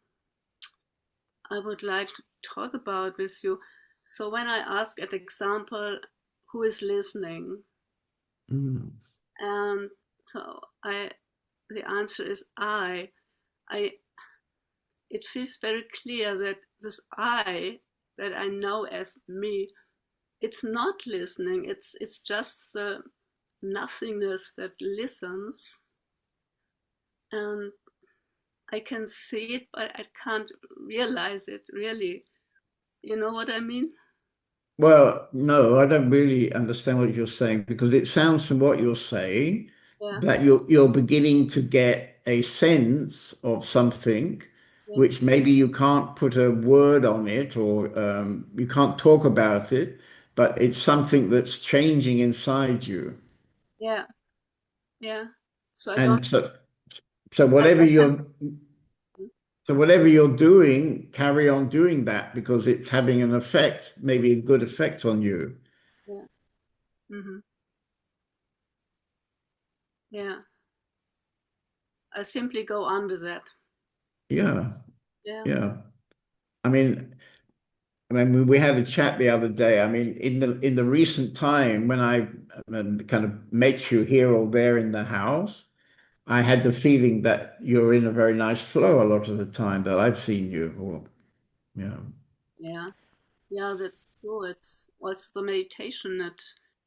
I would like to talk about with you. So when I ask at example, who is listening? Mm. And so the answer is I. I, it feels very clear that this I that I know as me, it's not listening. It's just the nothingness that listens, and I can see it, but I can't realize it really. You know what I mean? Well, no, I don't really understand what you're saying because it sounds from what you're saying Yeah, that you're beginning to get a sense of something yeah, which maybe you can't put a word on it or you can't talk about it, but it's something that's changing inside you. yeah, yeah. So I don't. And so I can. whatever you're doing, carry on doing that because it's having an effect, maybe a good effect on you. Yeah. Hmm. Yeah. I simply go on with that. Yeah, Yeah. yeah. I mean, we had a chat the other day. I mean, in the recent time when I kind of met you here or there in the house, I had the feeling that you're in a very nice flow a lot of the time that I've seen you. Or, yeah, Yeah. Yeah, that's true. It's the meditation that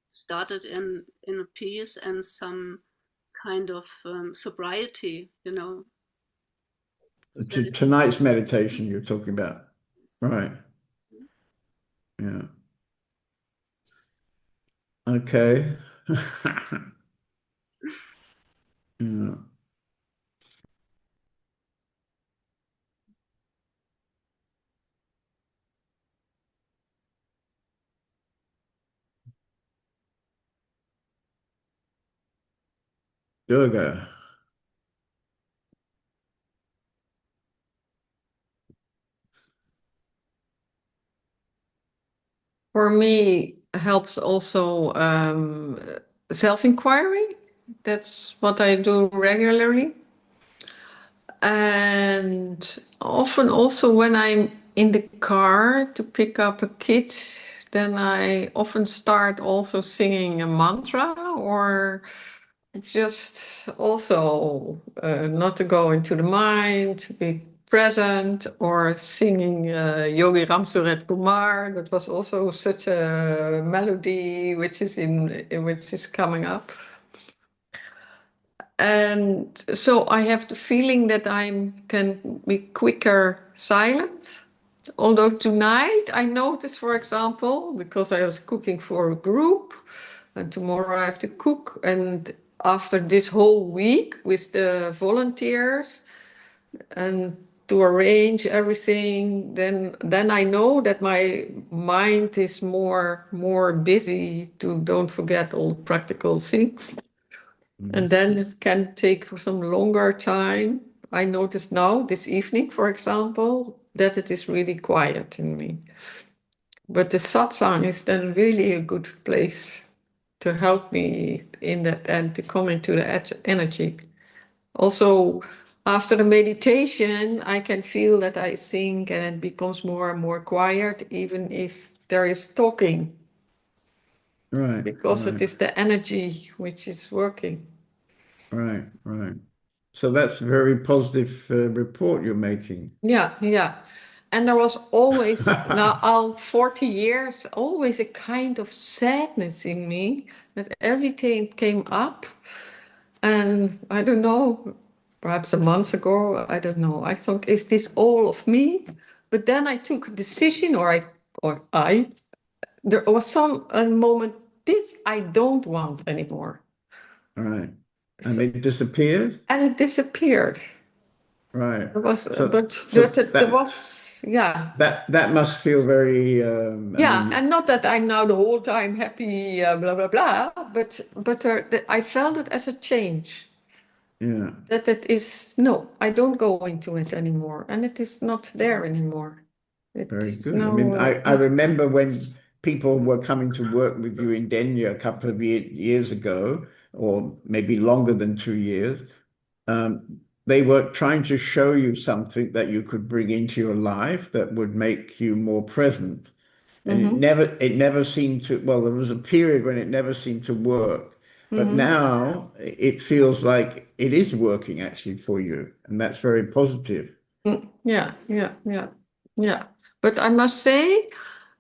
started in a peace and some kind of sobriety, very Tonight's meditation you're talking about, peace. right? Yeah. Okay. Yeah. Yoga. For me, helps also self-inquiry. That's what I do regularly. And often also when I'm in the car to pick up a kid, then I often start also singing a mantra or just also not to go into the mind, to be present, or singing Yogi Ram Surat Kumar. That was also such a melody which is coming up. And so I have the feeling that I can be quicker silent. Although tonight I noticed, for example, because I was cooking for a group, and tomorrow I have to cook, and after this whole week with the volunteers and to arrange everything, then I know that my mind is more busy to don't forget all the practical things. And then it can take some longer time. I notice now, this evening, for example, that it is really quiet in me. But the satsang is then really a good place to help me in that and to come into the energy. Also, after the meditation, I can feel that I think and it becomes more and more quiet, even if there is talking, Right, because it right, is the energy which is working. right, right. So that's a very positive report you're making. Yeah, yeah. And there was always, now all 40 years, always a kind of sadness in me that everything came up. And I don't know, perhaps a month ago, I don't know. I thought, is this all of me? But then I took a decision, or I there was a moment, this I don't want anymore. Right. And it disappeared? And it disappeared. Right. There was, So, but so there was, yeah. That must feel very, Yeah, I mean, and not that I'm now the whole time happy, blah, blah, blah, but I felt it as a change. yeah. That it is, no, I don't go into it anymore. And it is not there anymore. It Very is good. I now, mean, I remember when people were coming to work with you in Denia a couple of years ago, or maybe longer than 2 years. They were trying to show you something that you could bring into your life that would make you more present. And it never seemed to, well, there was a period when it never seemed to work. But now it feels like it is working actually for you. And that's very positive. yeah, yeah, yeah, yeah. But I must say,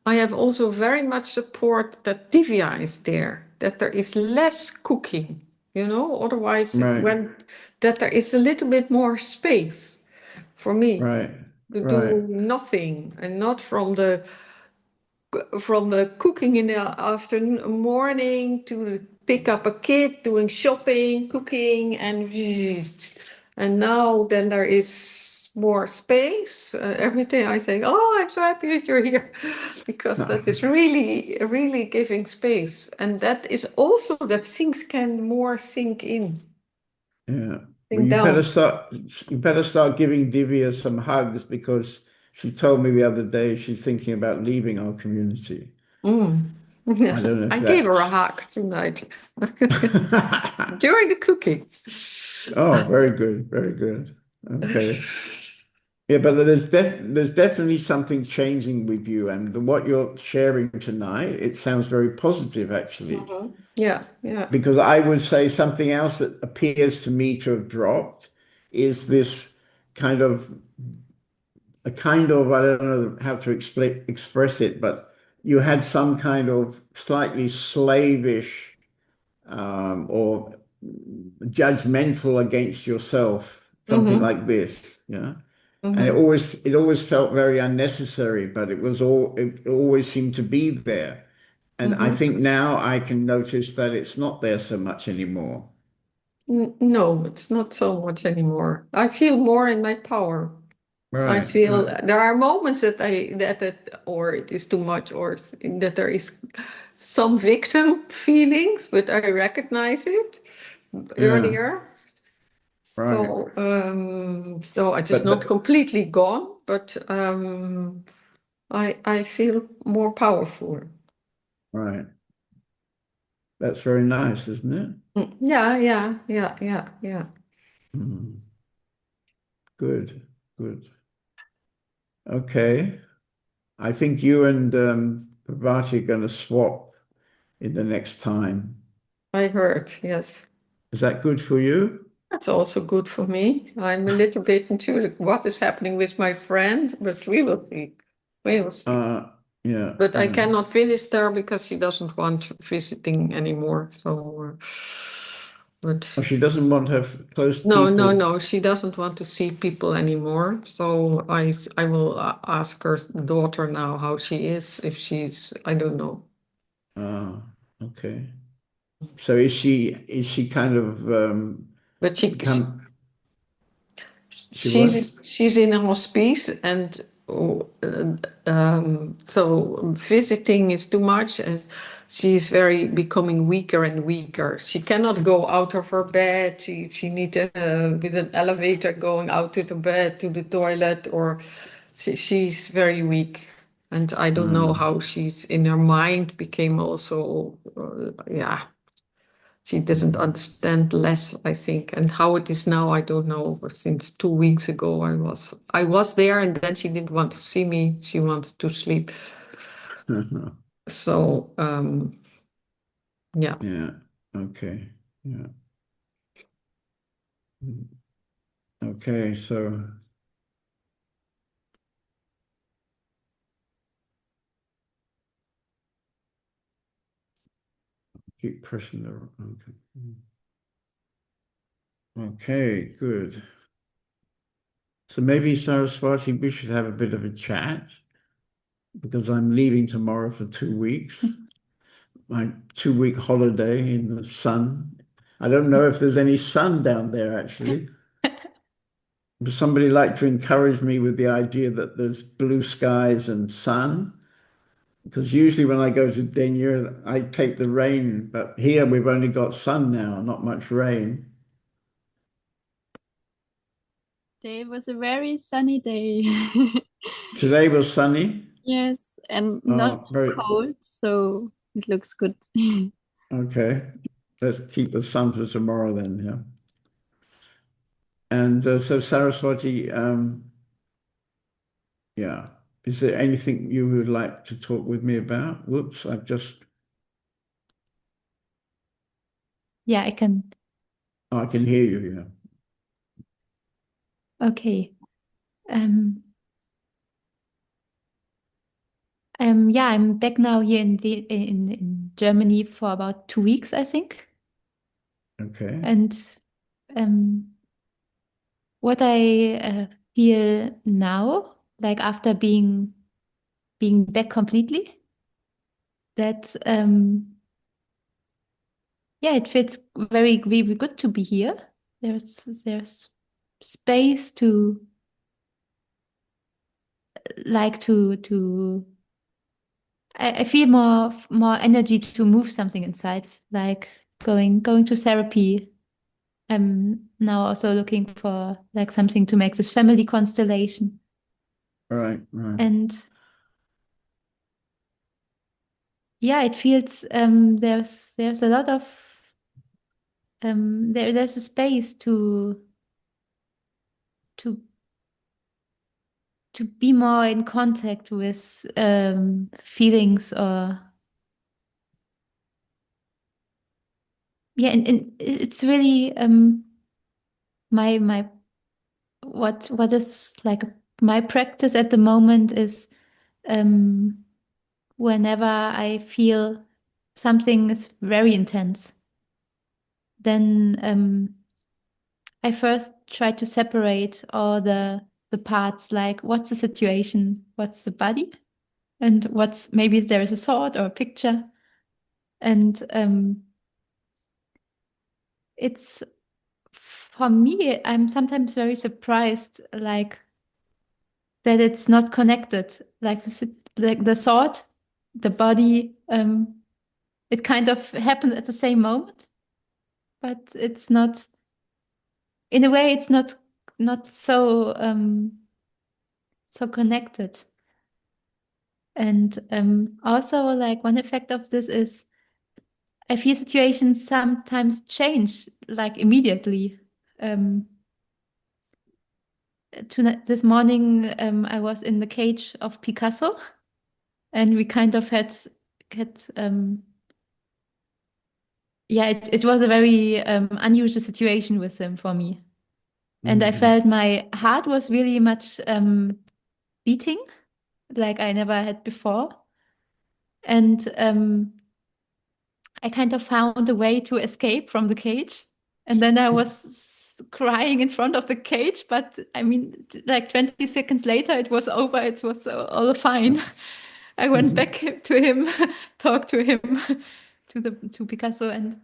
I have also very much support that Divya is there, that there is less cooking, otherwise it Right, went, that there is a little bit more space for me right, to right. do nothing and not from the cooking in the afternoon, morning to pick up a kid, doing shopping, cooking, and now then there is more space. Every day I say, "Oh, I'm so happy that you're here," because that is really, really giving space, and that is also that things can more sink in, Yeah. Well, sink down. you better start giving Divya some hugs because she told me the other day she's thinking about leaving our community. Mm. I don't know I if gave her a that's hug tonight during the cooking. Oh, very good, very good. Okay. Yeah, but there's definitely something changing with you, and what you're sharing tonight, it sounds very positive actually. Yeah, yeah. Because I would say something else that appears to me to have dropped is this kind of I don't know how to express it, but you had some kind of slightly slavish or judgmental against yourself, something Mm-hmm. like this, yeah. And Mm-hmm. it always felt very unnecessary, but it always seemed to be there. And I Mm-hmm. think now I can notice that it's not there so much anymore. No, it's not so much anymore. I feel more in my power. I Right, feel right. there are moments that or it is too much, or that there is some victim feelings, but I recognize it Yeah, earlier. right. So it is But not completely gone, but I feel more powerful. right. That's very nice, isn't it? Yeah, yeah, yeah, yeah, yeah. Mm. Good, good. Okay. I think you and Parvati are going to swap in the next time. I heard, yes. Is that good for you? That's also good for me. I'm a little bit into what is happening with my friend, but we will see. We will see. Yeah, But I yeah. cannot visit her because she doesn't want visiting anymore. So, but Oh, she doesn't want her close no, no, people. no, she doesn't want to see people anymore. So I will ask her daughter now how she is, if she's, I don't know. Ah, okay. So is she kind of But become she what? she's in a hospice, and so visiting is too much, and she's very becoming weaker and weaker. She cannot go out of her bed. She needs with an elevator going out to the bed to the toilet, or she's very weak. And I don't know how she's in her mind became also yeah, she doesn't understand less, I think. And how it is now, I don't know. But since 2 weeks ago, I was there, and then she didn't want to see me. She wanted to sleep. So yeah, Yeah. Okay. Yeah. Okay. So keep pressing the. Okay. Okay. Good. So maybe Saraswati, we should have a bit of a chat. because I'm leaving tomorrow for 2 weeks. My 2 week holiday in the sun. I don't know if there's any sun down there actually. Would somebody like to encourage me with the idea that there's blue skies and sun? Because usually when I go to Denya, I take the rain, but here we've only got sun now, not much rain. Today was a very sunny day. Today was sunny. Yes, and Oh, not very cold, so it looks good. okay. Let's keep the sun for tomorrow then, yeah. And so Saraswati, yeah. Is there anything you would like to talk with me about? Whoops, I've just, Yeah, I can. oh, I can hear you, yeah. Okay. Yeah, I'm back now here in Germany for about 2 weeks, I think. Okay. And what I feel now, like after being back completely, that yeah, it feels very, very good to be here. There's space to like to I feel more energy to move something inside, like going to therapy. I'm now also looking for like something to make this family constellation. Right, right. And yeah, it feels there's a lot of there's a space to to be more in contact with feelings or yeah, and it's really my what is like my practice at the moment is um whenever I feel something is very intense, then I first try to separate all the parts, like what's the situation, what's the body, and what's maybe there is a thought or a picture, and it's for me. I'm sometimes very surprised, like that it's not connected, like the thought, the body. It kind of happens at the same moment, but it's not. In a way, it's not so so connected. And also, like one effect of this is I feel situations sometimes change like immediately. Um, this morning, I was in the cage of Picasso, and we kind of had yeah, it was a very unusual situation with him for me. And I felt my heart was really much beating like I never had before. And I kind of found a way to escape from the cage. And then I was crying in front of the cage. But I mean, like 20 seconds later, it was over. It was all fine. I went back to him, talked to him, to Picasso, and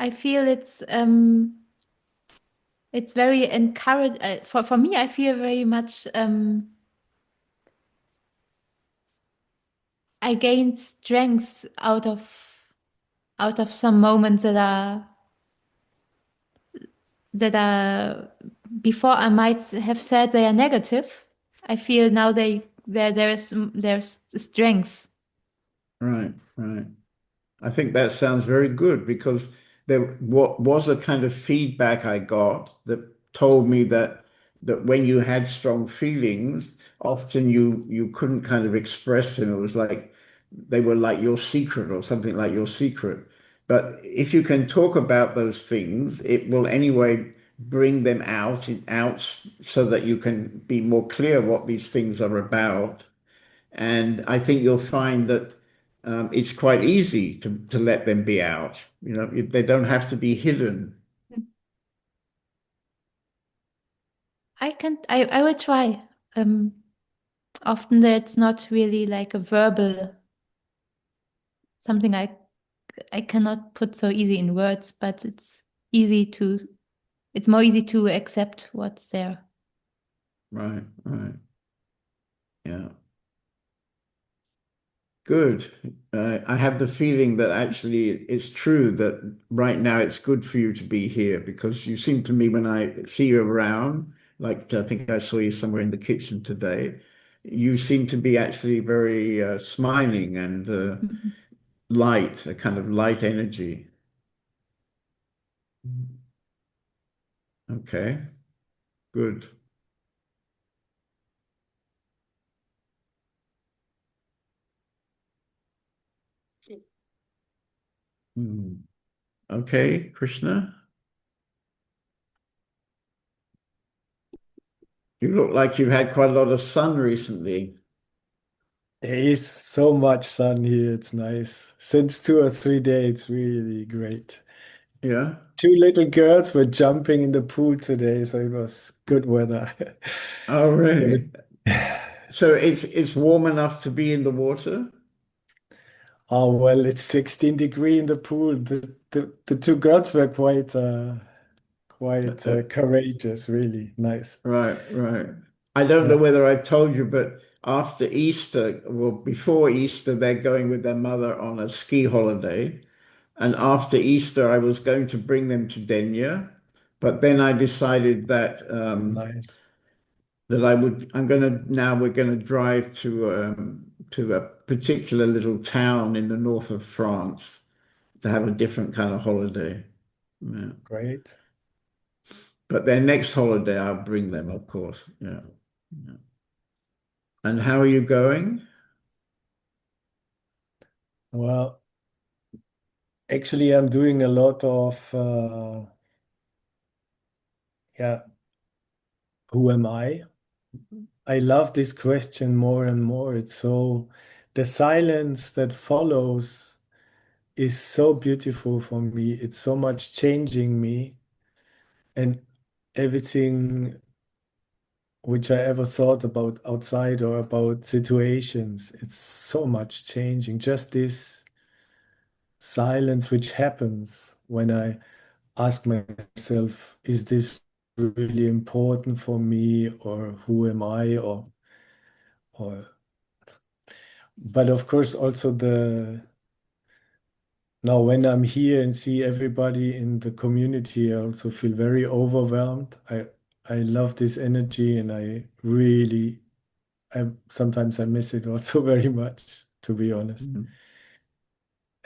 I feel it's very encouraged for me. I feel very much I gained strength out of some moments that are before I might have said they are negative. I feel now there's strength. Right, right. I think that sounds very good because there what was a kind of feedback I got that told me that when you had strong feelings, often you couldn't kind of express them. It was like they were like your secret or something like your secret. But if you can talk about those things, it will anyway bring them out so that you can be more clear what these things are about. And I think you'll find that it's quite easy to let them be out. You know, they don't have to be hidden. I will try. Often it's not really like a verbal something I cannot put so easy in words, but it's more easy to accept what's there. Right, right. Yeah. Good. I have the feeling that actually it's true that right now it's good for you to be here because you seem to me when I see you around, like I think I saw you somewhere in the kitchen today, you seem to be actually very smiling and Mhm. light, a kind of light energy. Okay, good. Hmm. Okay, Krishna, you look like you've had quite a lot of sun recently. There is so much sun here. It's nice. Since 2 or 3 days, it's really great. Yeah. Two little girls were jumping in the pool today, so it was good weather. Oh, Yeah, really? So it's warm enough to be in the water? oh well, it's 16 degree in the pool. The two girls were quite Uh, courageous, really nice. Right, right. I don't know Yeah, whether I told you, but after Easter, well, before Easter, they're going with their mother on a ski holiday. And after Easter, I was going to bring them to Denia, but then I decided nice, that we're gonna drive to a particular little town in the north of France to have a different kind of holiday. Yeah. great. But their next holiday, I'll bring them, of course. Yeah. Yeah. And how are you going? Well, actually, I'm doing a lot of yeah. Who am I? I love this question more and more. It's so, the silence that follows is so beautiful for me. It's so much changing me, and everything which I ever thought about outside or about situations, it's so much changing. Just this silence which happens when I ask myself, is this really important for me, or who am I, or but of course also the now when I'm here and see everybody in the community, I also feel very overwhelmed. I love this energy, and I sometimes I miss it also very much, to be honest. Mhm.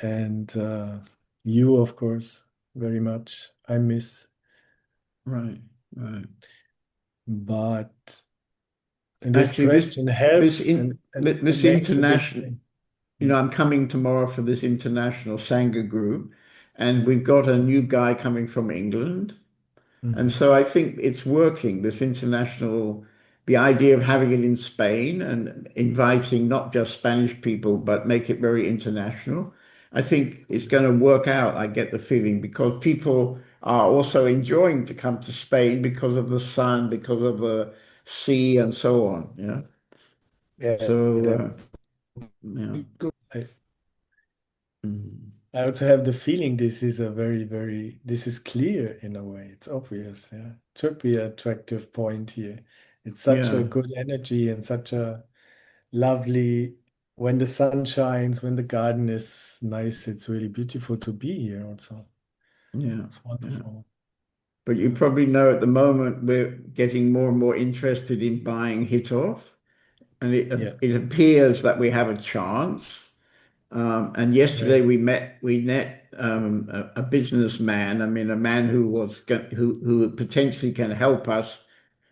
And you, of course, very much I miss. Right, right. But this Actually, question helps and this makes a big international, thing. I'm coming tomorrow for this international Sangha group, and we've got a new guy coming from England. And Mhm. so I think it's working, this international, the idea of having it in Spain and inviting not just Spanish people, but make it very international. I think it's going to work out, I get the feeling, because people are also enjoying to come to Spain because of the sun, because of the sea, and so on. Yeah. Yeah, So, that yeah. I, Mm. I also have the feeling this is a this is clear in a way. It's obvious. Yeah. It should be an attractive point here. It's such a Yeah. good energy and such a lovely, when the sun shines, when the garden is nice, it's really beautiful to be here also. Yeah. It's Yeah. wonderful. But you Yeah. probably know at the moment we're getting more and more interested in buying hit off. And Yeah. it appears that we have a chance. And yesterday Great. we met a businessman. I mean, a man who potentially can help us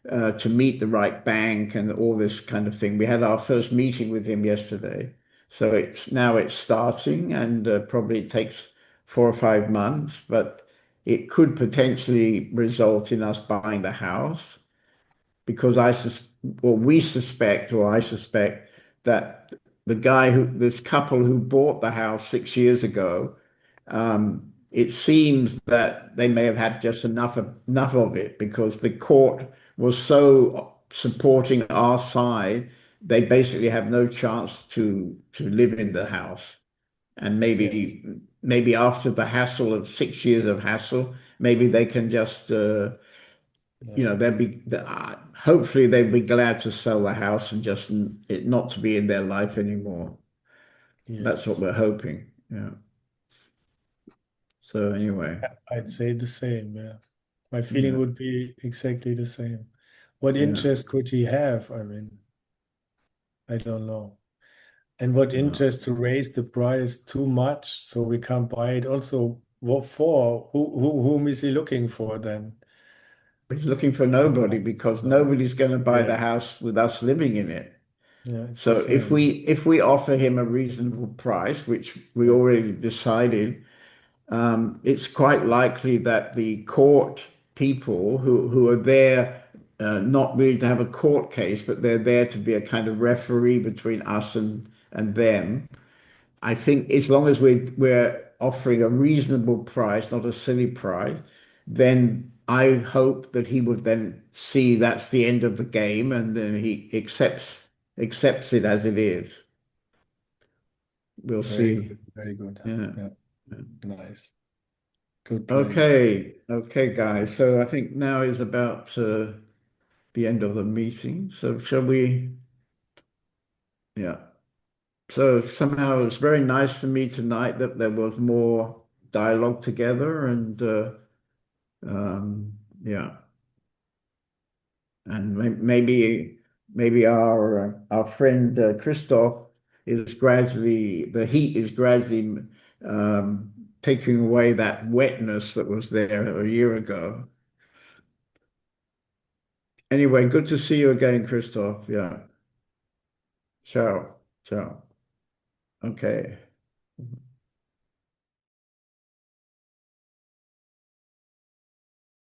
to meet the right bank and all this kind of thing. We had our first meeting with him yesterday, so it's starting, and probably it takes 4 or 5 months, but it could potentially result in us buying the house because we suspect, or I suspect, that this couple who bought the house 6 years ago, it seems that they may have had just enough of it because the court was so supporting our side, they basically have no chance to live in the house. And Yes. maybe after the hassle of 6 years of hassle, maybe they can just Yeah. hopefully they'll be glad to sell the house and just it not to be in their life anymore. That's what Yes. we're hoping. Yeah. So anyway, I'd say the same, yeah. My feeling yeah, would be exactly the same. What yeah, interest could he have? I mean, I don't know. And what no. interest to raise the price too much so we can't buy it? Also, what for? Whom is he looking for then? He's looking for nobody because No. nobody's going to buy Yeah, the house with us living in it. yeah, it's the So same. if we offer him a reasonable price, which we Yeah, already decided, it's quite likely that the court people who are there, not really to have a court case, but they're there to be a kind of referee between us and them. I think as long as we're offering a reasonable price, not a silly price, then I hope that he would then see that's the end of the game and then he accepts it as it is. We'll very see. good, very good. Yeah. Yeah, nice. Good place. Okay, okay, guys. So I think now is about the end of the meeting. So shall we? Yeah. So somehow it's very nice for me tonight that there was more dialogue together, and yeah, and maybe our friend Christoph is gradually the heat is gradually um, taking away that wetness that was there a year ago. Anyway, good to see you again, Christoph. Yeah. Ciao. Ciao. Okay.